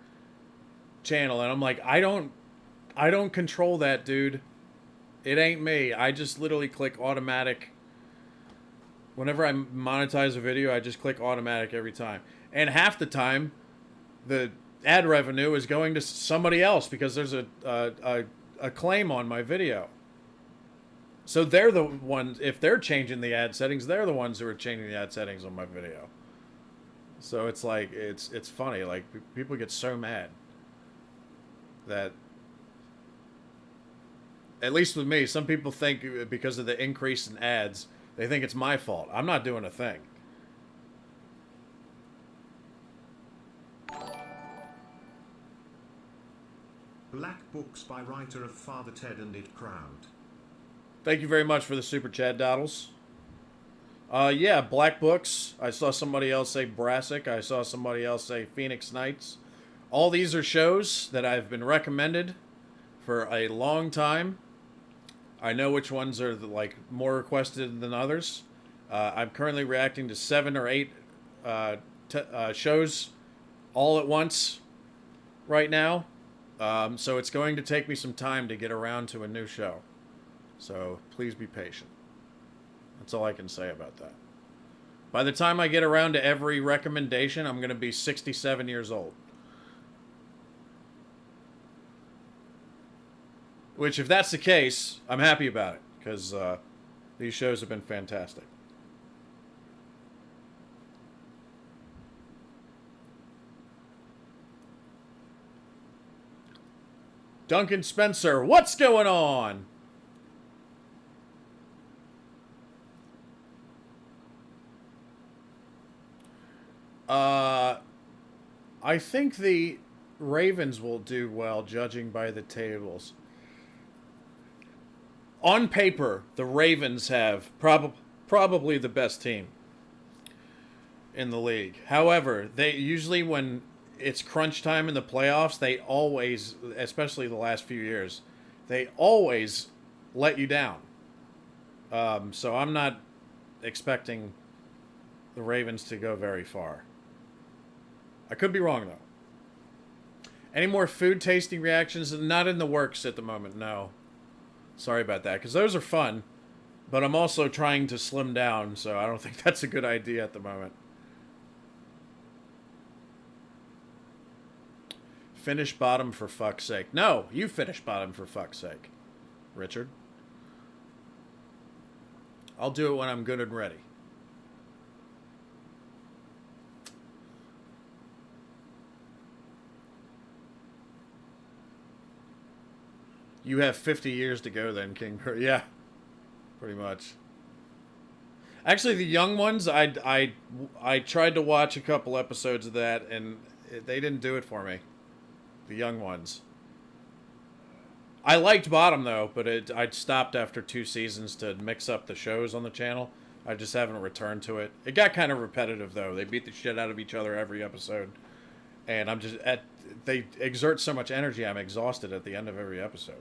channel. And I'm like, I don't control that, dude. It ain't me. I just literally click automatic. Whenever I monetize a video, I just click automatic every time. And half the time, the ad revenue is going to somebody else because there's a claim on my video. So they're the ones, if they're changing the ad settings, they're the ones who are changing the ad settings on my video. So it's like, it's funny. Like, people get so mad that, at least with me, some people think because of the increase in ads, they think it's my fault. I'm not doing a thing. Black Books by writer of Father Ted and It Crowd. Thank you very much for the super chat, Doddles. Yeah, Black Books. I saw somebody else say Brassic. I saw somebody else say Phoenix Nights. All these are shows that I've been recommended for a long time. I know which ones are more requested than others. I'm currently reacting to 7 or 8 shows all at once right now. So it's going to take me some time to get around to a new show. So please be patient. That's all I can say about that. By the time I get around to every recommendation, I'm going to be 67 years old. Which, if that's the case, I'm happy about it, because these shows have been fantastic. Duncan Spencer, what's going on? I think the Ravens will do well, judging by the tables. On paper, the Ravens have probably the best team in the league. However, they usually, when it's crunch time in the playoffs, they always, especially the last few years, they always let you down. So I'm not expecting the Ravens to go very far. I could be wrong, though. Any more food tasting reactions? Not in the works at the moment, no. Sorry about that, because those are fun. But I'm also trying to slim down, so I don't think that's a good idea at the moment. Finish bottom for fuck's sake. No, you finish bottom for fuck's sake, Richard. I'll do it when I'm good and ready. You have 50 years to go then, King. Yeah, pretty much. Actually, the young ones, I tried to watch a couple episodes of that, and they didn't do it for me. The young ones. I liked Bottom, though, but I'd stopped after 2 seasons to mix up the shows on the channel. I just haven't returned to it. It got kind of repetitive, though. They beat the shit out of each other every episode. And I'm just... They exert so much energy, I'm exhausted at the end of every episode.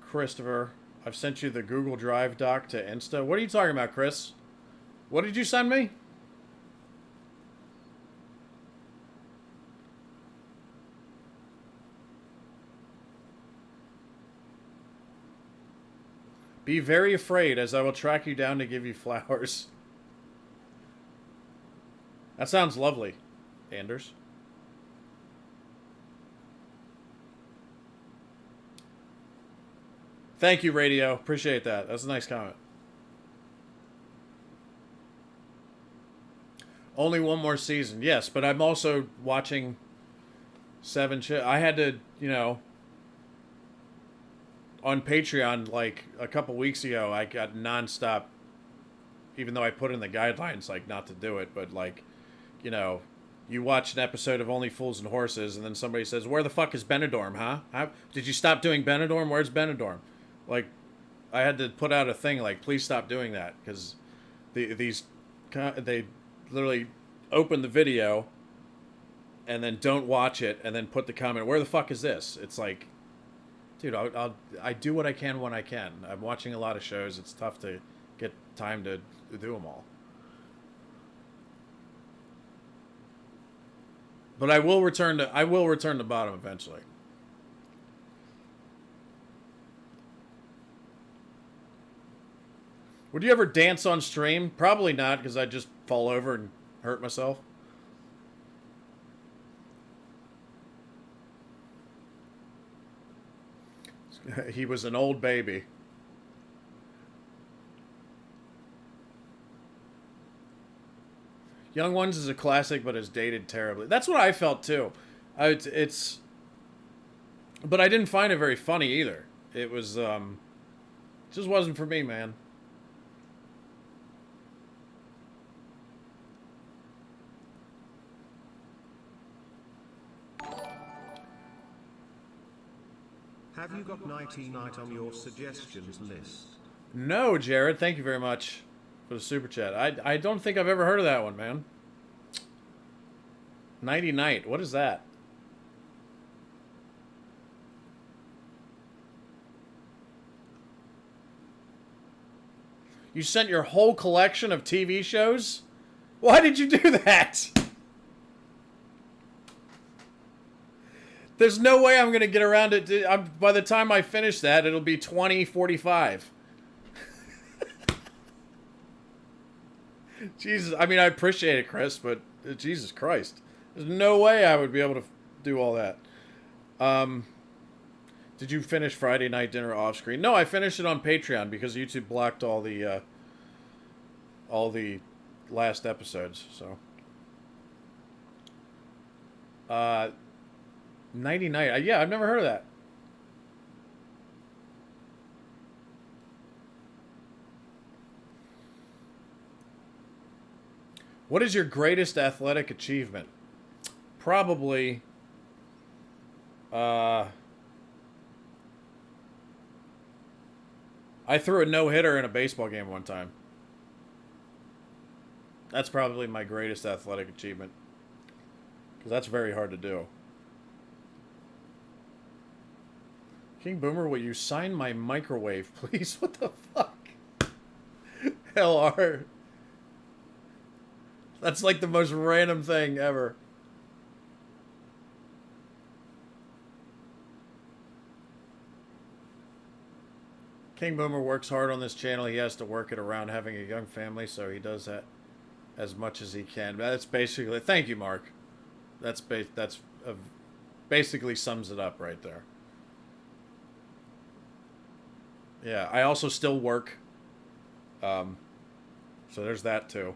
Christopher, I've sent you the Google Drive doc to Insta. What are you talking about, Chris? What did you send me? Be very afraid, as I will track you down to give you flowers. That sounds lovely, Anders. Thank you, Radio. Appreciate that. That's a nice comment. Only one more season. Yes, but I'm also watching 7 shows. I had to, on Patreon, like, a couple weeks ago, I got nonstop, even though I put in the guidelines, like, not to do it, but, like, you watch an episode of Only Fools and Horses, and then somebody says, where the fuck is Benidorm, huh? Did you stop doing Benidorm? Where's Benidorm? Like, I had to put out a thing like, please stop doing that, because they literally open the video and then don't watch it and then put the comment, where the fuck is this? It's like, dude, I do what I can when I can. I'm watching a lot of shows. It's tough to get time to do them all. But I will return to Bottom eventually. Would you ever dance on stream? Probably not, because I'd just fall over and hurt myself. He was an old baby. Young Ones is a classic, but is dated terribly. That's what I felt, too. But I didn't find it very funny, either. It was, it just wasn't for me, man. Have you got Nighty Night on your suggestions list? No, Jared. Thank you very much for the super chat. I don't think I've ever heard of that one, man. Nighty Night. What is that? You sent your whole collection of TV shows? Why did you do that? There's no way I'm going to get around it. By the time I finish that, it'll be 2045. Jesus, I mean, I appreciate it, Chris, but Jesus Christ. There's no way I would be able to do all that. Did you finish Friday Night Dinner off screen? No, I finished it on Patreon because YouTube blocked all the last episodes. So, uh, Nighty Night. Yeah, I've never heard of that. What is your greatest athletic achievement? Probably, uh, I threw a no-hitter in a baseball game one time. That's probably my greatest athletic achievement. Because that's very hard to do. King Boomer, will you sign my microwave, please? What the fuck? LR. That's like the most random thing ever. King Boomer works hard on this channel. He has to work it around having a young family, so he does that as much as he can. That's basically... Thank you, Mark. Basically sums it up right there. Yeah, I also still work. So there's that, too.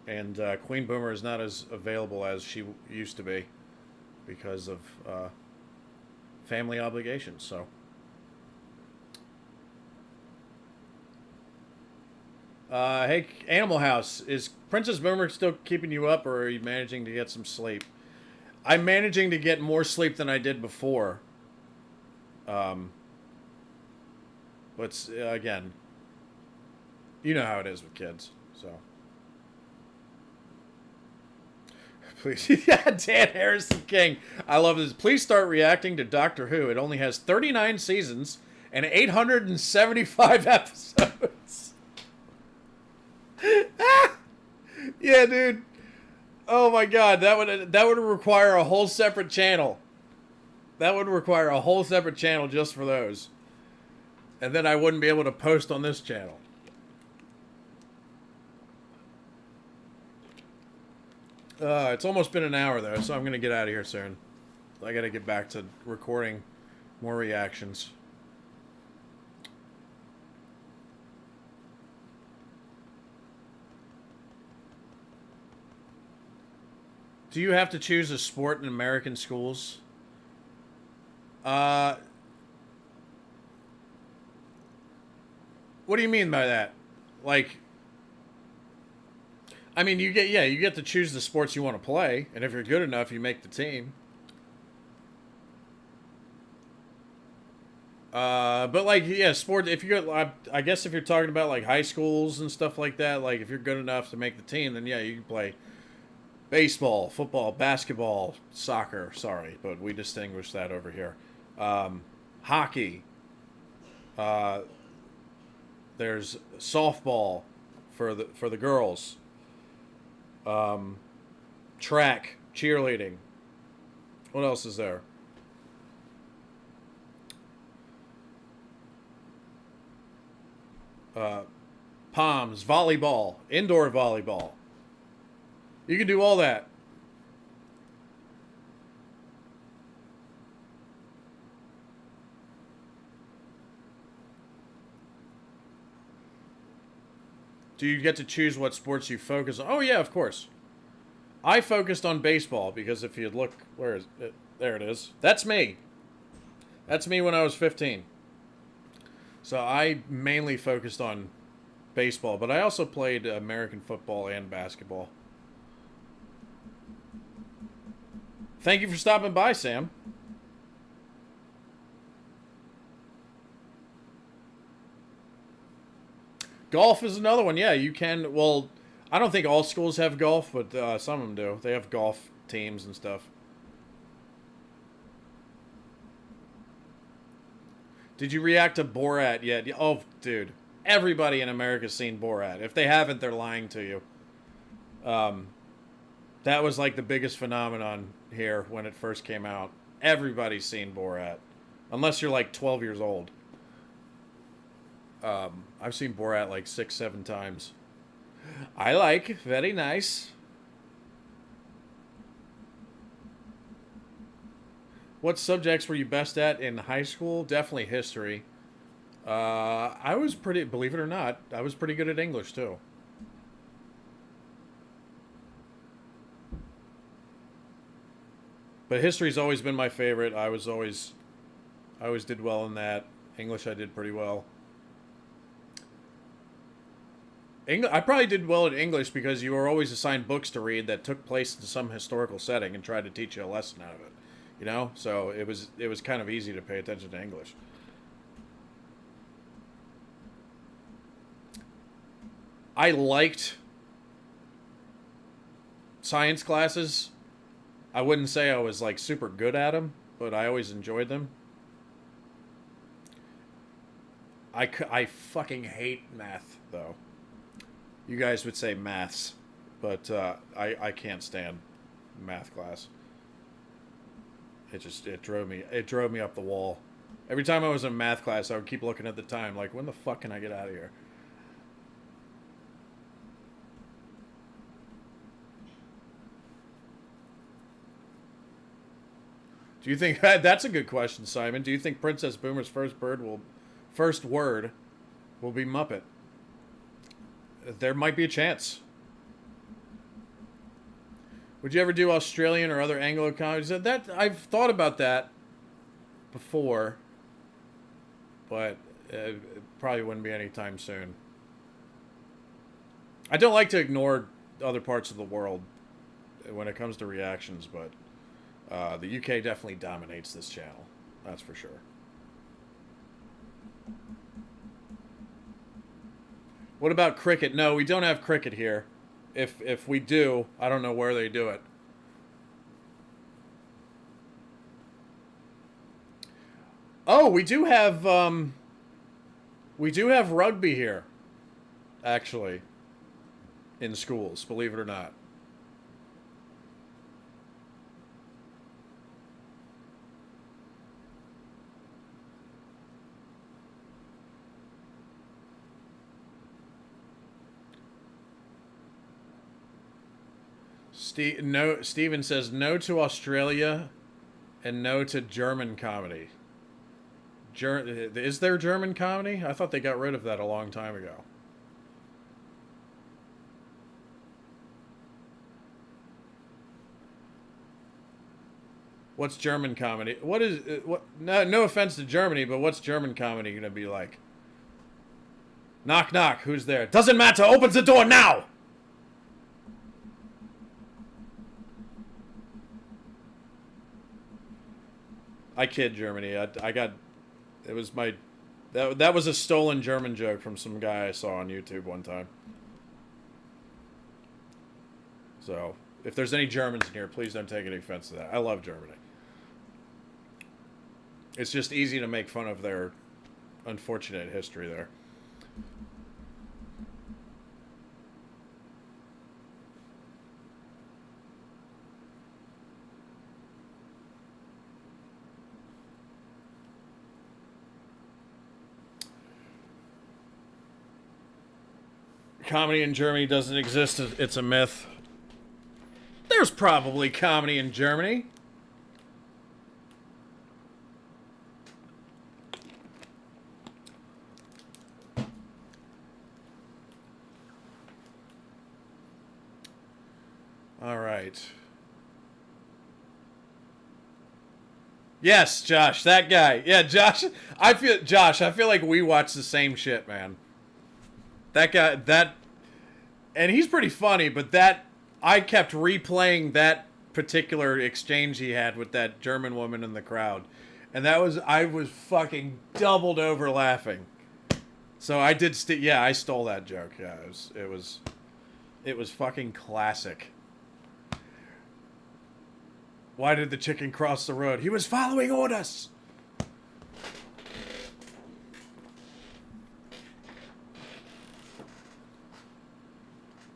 And Queen Boomer is not as available as she used to be because of family obligations, so... hey, Animal House, is Princess Boomer still keeping you up, or are you managing to get some sleep? I'm managing to get more sleep than I did before. But again, you know how it is with kids, so. Please, yeah, Dan Harrison King. I love this. Please start reacting to Doctor Who. It only has 39 seasons and 875 episodes. Yeah, dude. Oh my god, that would require a whole separate channel. That would require a whole separate channel just for those. And then I wouldn't be able to post on this channel. It's almost been an hour though, so I'm gonna get out of here soon. I gotta get back to recording more reactions. Do you have to choose a sport in American schools? What do you mean by that? Like, I mean, you get to choose the sports you want to play, and if you're good enough, you make the team. But like, yeah, sport. If you go, I guess if you're talking about like high schools and stuff like that, like if you're good enough to make the team, then yeah, you can play baseball, football, basketball, soccer. Sorry, but we distinguish that over here. Hockey. There's softball for the girls. Track, cheerleading. What else is there? Palms, volleyball, indoor volleyball. You can do all that. Do you get to choose what sports you focus on? Oh, yeah, of course. I focused on baseball because if you look, where is it? There it is. That's me. That's me when I was 15. So I mainly focused on baseball, but I also played American football and basketball. Thank you for stopping by, Sam. Golf is another one. Yeah, you can. Well, I don't think all schools have golf, but some of them do. They have golf teams and stuff. Did you react to Borat yet? Oh, dude. Everybody in America's seen Borat. If they haven't, they're lying to you. That was like the biggest phenomenon here when it first came out. Everybody's seen Borat. Unless you're like 12 years old. I've seen Borat like 6, 7 times. I like. Very nice. What subjects were you best at in high school? Definitely history. I was pretty, believe it or not, I was pretty good at English too. But history's always been my favorite. I always did well in that. English, I did pretty well. I probably did well at English because you were always assigned books to read that took place in some historical setting and tried to teach you a lesson out of it. You know, so it was kind of easy to pay attention to English. I liked science classes. I wouldn't say I was like super good at them, but I always enjoyed them. I fucking hate math though. You guys would say maths, but I can't stand math class. It drove me up the wall. Every time I was in math class, I would keep looking at the time, like, when the fuck can I get out of here? Do you think that's a good question, Simon? Do you think Princess Boomer's first word will be Muppet? There might be a chance. Would you ever do Australian or other Anglo comedies? That I've thought about that before, but it probably wouldn't be anytime soon. I don't like to ignore other parts of the world when it comes to reactions, but the UK definitely dominates this channel. That's for sure. What about cricket? No, we don't have cricket here. If we do, I don't know where they do it. Oh, we do have rugby here, actually, in schools, believe it or not. Steven says no to Australia and no to German comedy. Is there German comedy? I thought they got rid of that a long time ago. What's German comedy? What is what? No offense to Germany, but what's German comedy gonna be like? Knock knock. Who's there? Doesn't matter. Opens the door now. I kid, Germany. I got. It was my. That was a stolen German joke from some guy I saw on YouTube one time. So, if there's any Germans in here, please don't take any offense to that. I love Germany. It's just easy to make fun of their unfortunate history there. Comedy in Germany doesn't exist. It's a myth. There's probably comedy in Germany. All right. Yes, Josh, that guy. Yeah, Josh. I feel like we watch the same shit, man. That guy, and he's pretty funny, but I kept replaying that particular exchange he had with that German woman in the crowd. And I was fucking doubled over laughing. So I did, I stole that joke. Yeah, it was fucking classic. Why did the chicken cross the road? He was following orders!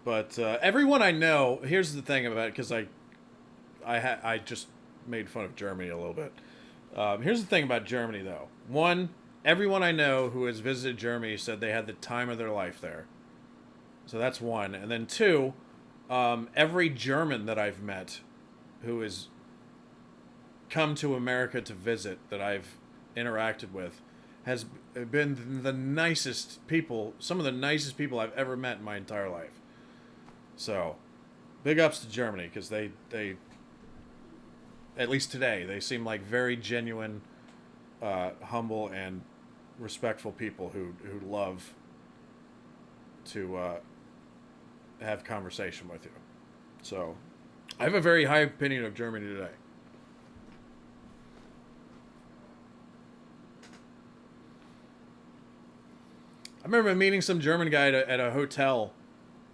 But everyone I know, here's the thing about it, because I just made fun of Germany a little bit. Here's the thing about Germany, though. One, everyone I know who has visited Germany said they had the time of their life there. So that's one. And then two, every German that I've met who is come to America to visit that I've interacted with has been the nicest people, some of the nicest people I've ever met in my entire life. So, big ups to Germany because they, at least today, they seem like very genuine, humble, and respectful people who love to have conversation with you. So, I have a very high opinion of Germany today. I remember meeting some German guy at a hotel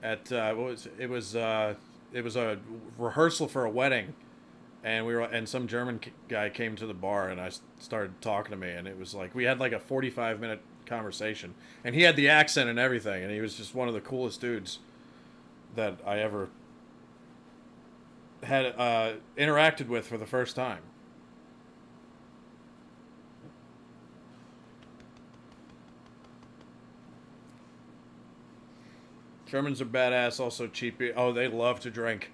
at what was it was it was a rehearsal for a wedding, and some German guy came to the bar, and I started talking to me, and it was like we had like a 45-minute conversation, and he had the accent and everything, and he was just one of the coolest dudes that I ever had interacted with for the first time. Germans are badass, also cheap. Oh, they love to drink.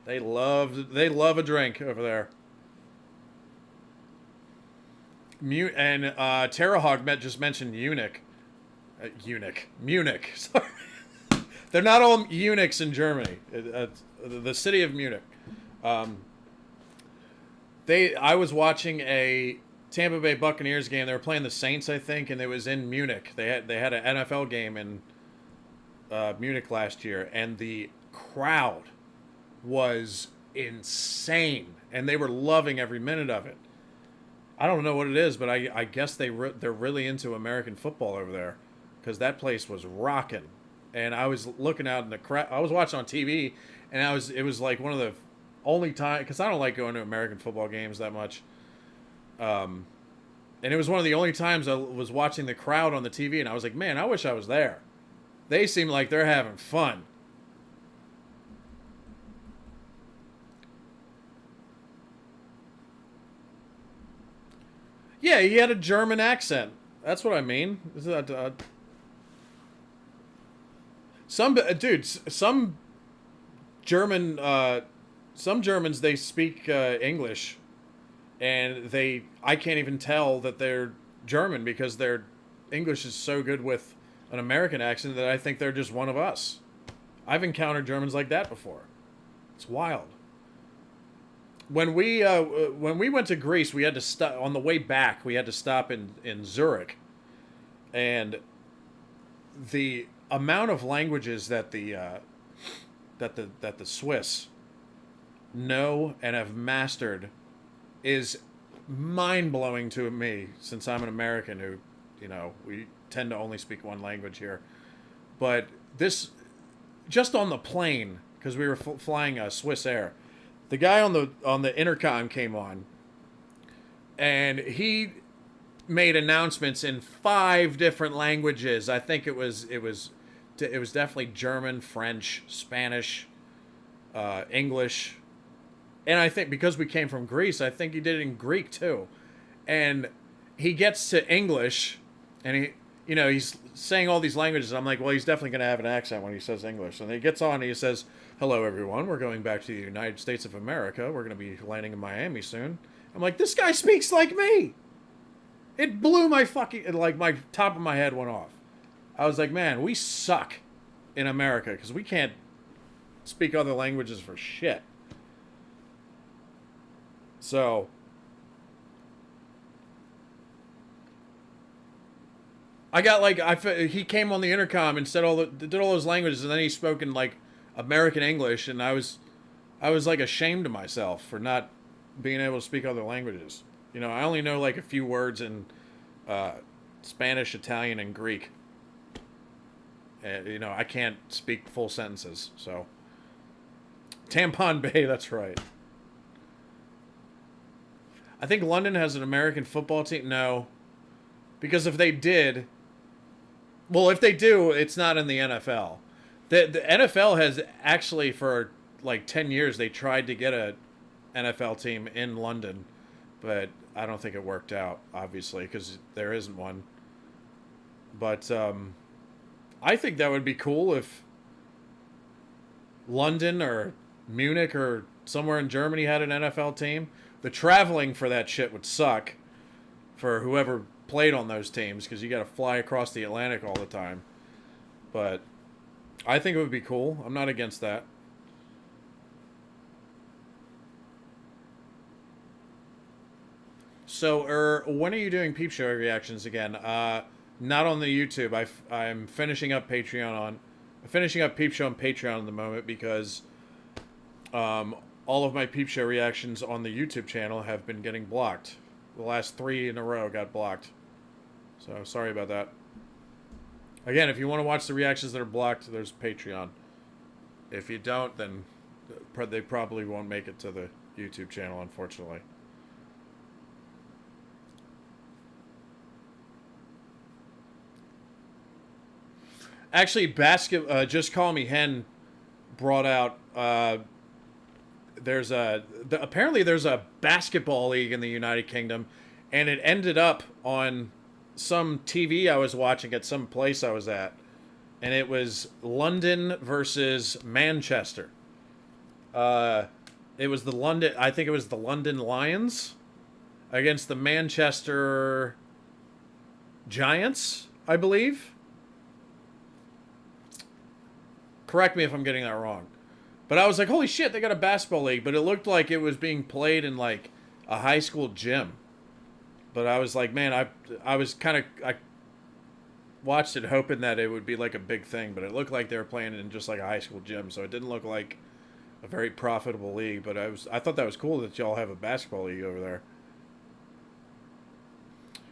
They love a drink over there. Terrahog just mentioned eunuch. Munich. Sorry. They're not all eunuchs in Germany. The city of Munich. I was watching a Tampa Bay Buccaneers game. They were playing the Saints, I think, and it was in Munich. They had an NFL game in Munich last year, and the crowd was insane, and they were loving every minute of it. I don't know what it is, but I guess they're really into American football over there, because that place was rocking. And I was looking out in the crowd. I was watching on TV, and it was like one of the only time, because I don't like going to American football games that much. And it was one of the only times I was watching the crowd on the TV, and I was like, man, I wish I was there. They seem like they're having fun. Yeah, he had a German accent. That's what I mean. Some German, some Germans, they speak English, and I can't even tell that they're German because their English is so good with an American accent that I think they're just one of us. I've encountered Germans like that before. It's wild. When we went to Greece, we had to stop on the way back. We had to stop in Zurich, and the amount of languages that the Swiss know and have mastered is mind-blowing to me, since I'm an American who, we tend to only speak one language here. But this, just on the plane, because we were flying Swiss Air, the guy on the intercom came on, and he made announcements in 5 different languages. I think it was definitely German, French, Spanish, English, and I think because we came from Greece, I think he did it in Greek too. And he gets to English, and he's saying all these languages. And I'm like, well, he's definitely going to have an accent when he says English. And he gets on and he says, hello, everyone. We're going back to the United States of America. We're going to be landing in Miami soon. I'm like, this guy speaks like me. It blew my my top of my head went off. I was like, man, we suck in America because we can't speak other languages for shit. So, I got he came on the intercom and said did all those languages, and then he spoke in like American English, and I was like ashamed of myself for not being able to speak other languages. I only know like a few words in Spanish, Italian, and Greek. And, I can't speak full sentences. So, Tampon Bay, that's right. I think London has an American football team. No, because if they did, well, if they do, it's not in the NFL. The NFL has actually, for like 10 years, they tried to get a NFL team in London, but I don't think it worked out, obviously, because there isn't one. But I think that would be cool if London or Munich or somewhere in Germany had an NFL team. The traveling for that shit would suck for whoever played on those teams because you got to fly across the Atlantic all the time. But I think it would be cool. I'm not against that. So, when are you doing Peep Show reactions again? Not on the YouTube. I'm finishing up Peep Show on Patreon at the moment because all of my Peep Show reactions on the YouTube channel have been getting blocked. The last 3 in a row got blocked. So, sorry about that. Again, if you want to watch the reactions that are blocked, there's Patreon. If you don't, then they probably won't make it to the YouTube channel, unfortunately. Actually, Just Call Me Hen brought out, apparently there's a basketball league in the United Kingdom, and it ended up on some TV I was watching at some place I was at, and it was London versus Manchester. It was I think it was the London Lions against the Manchester Giants, I believe. Correct me if I'm getting that wrong. But I was like, holy shit, they got a basketball league. But it looked like it was being played in, like, a high school gym. But I was like, man, I watched it hoping that it would be, like, a big thing. But it looked like they were playing in just, like, a high school gym. So it didn't look like a very profitable league. But I thought that was cool that y'all have a basketball league over there.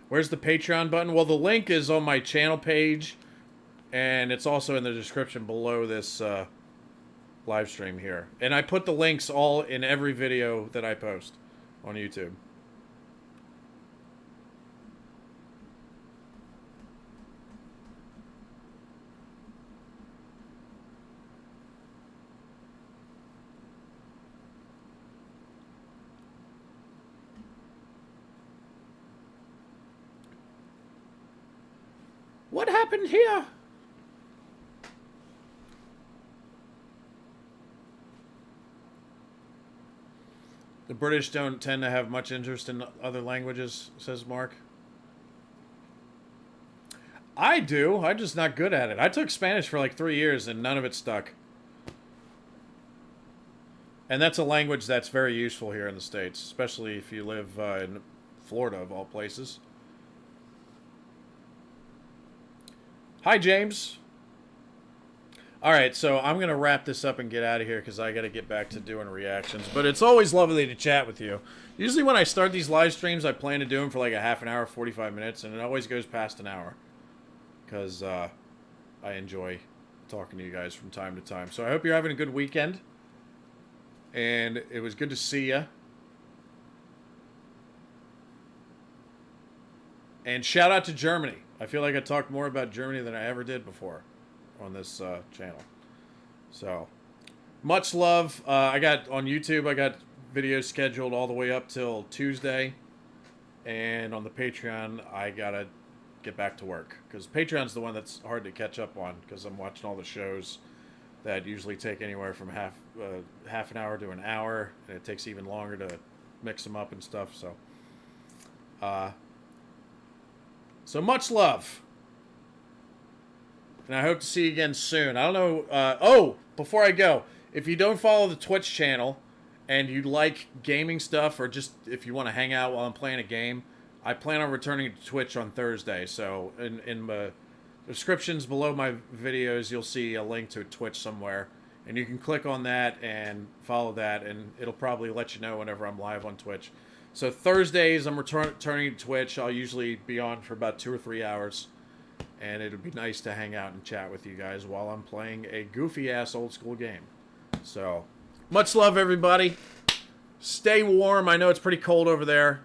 Where's the Patreon button? Well, the link is on my channel page. And it's also in the description below this live stream here. And I put the links all in every video that I post on YouTube. What happened here? The British don't tend to have much interest in other languages, says Mark. I do. I'm just not good at it. I took Spanish for like 3 years and none of it stuck. And that's a language that's very useful here in the States, especially if you live in Florida, of all places. Hi, James. All right, so I'm going to wrap this up and get out of here because I got to get back to doing reactions. But it's always lovely to chat with you. Usually when I start these live streams, I plan to do them for like a half an hour, 45 minutes, and it always goes past an hour because I enjoy talking to you guys from time to time. So I hope you're having a good weekend, and it was good to see you. And shout out to Germany. I feel like I talked more about Germany than I ever did before on this channel. So much love. I got on YouTube, I got videos scheduled all the way up till Tuesday, and on the Patreon I gotta get back to work because Patreon's the one that's hard to catch up on because I'm watching all the shows that usually take anywhere from half an hour to an hour, and it takes even longer to mix them up and stuff. So much love. And I hope to see you again soon. I don't know. Before I go, if you don't follow the Twitch channel and you like gaming stuff or just if you want to hang out while I'm playing a game, I plan on returning to Twitch on Thursday. So in the descriptions below my videos, you'll see a link to Twitch somewhere. And you can click on that and follow that, and it'll probably let you know whenever I'm live on Twitch. So Thursdays, I'm returning to Twitch. I'll usually be on for about 2 or 3 hours. And it'd be nice to hang out and chat with you guys while I'm playing a goofy-ass old-school game. So, much love, everybody. Stay warm. I know it's pretty cold over there.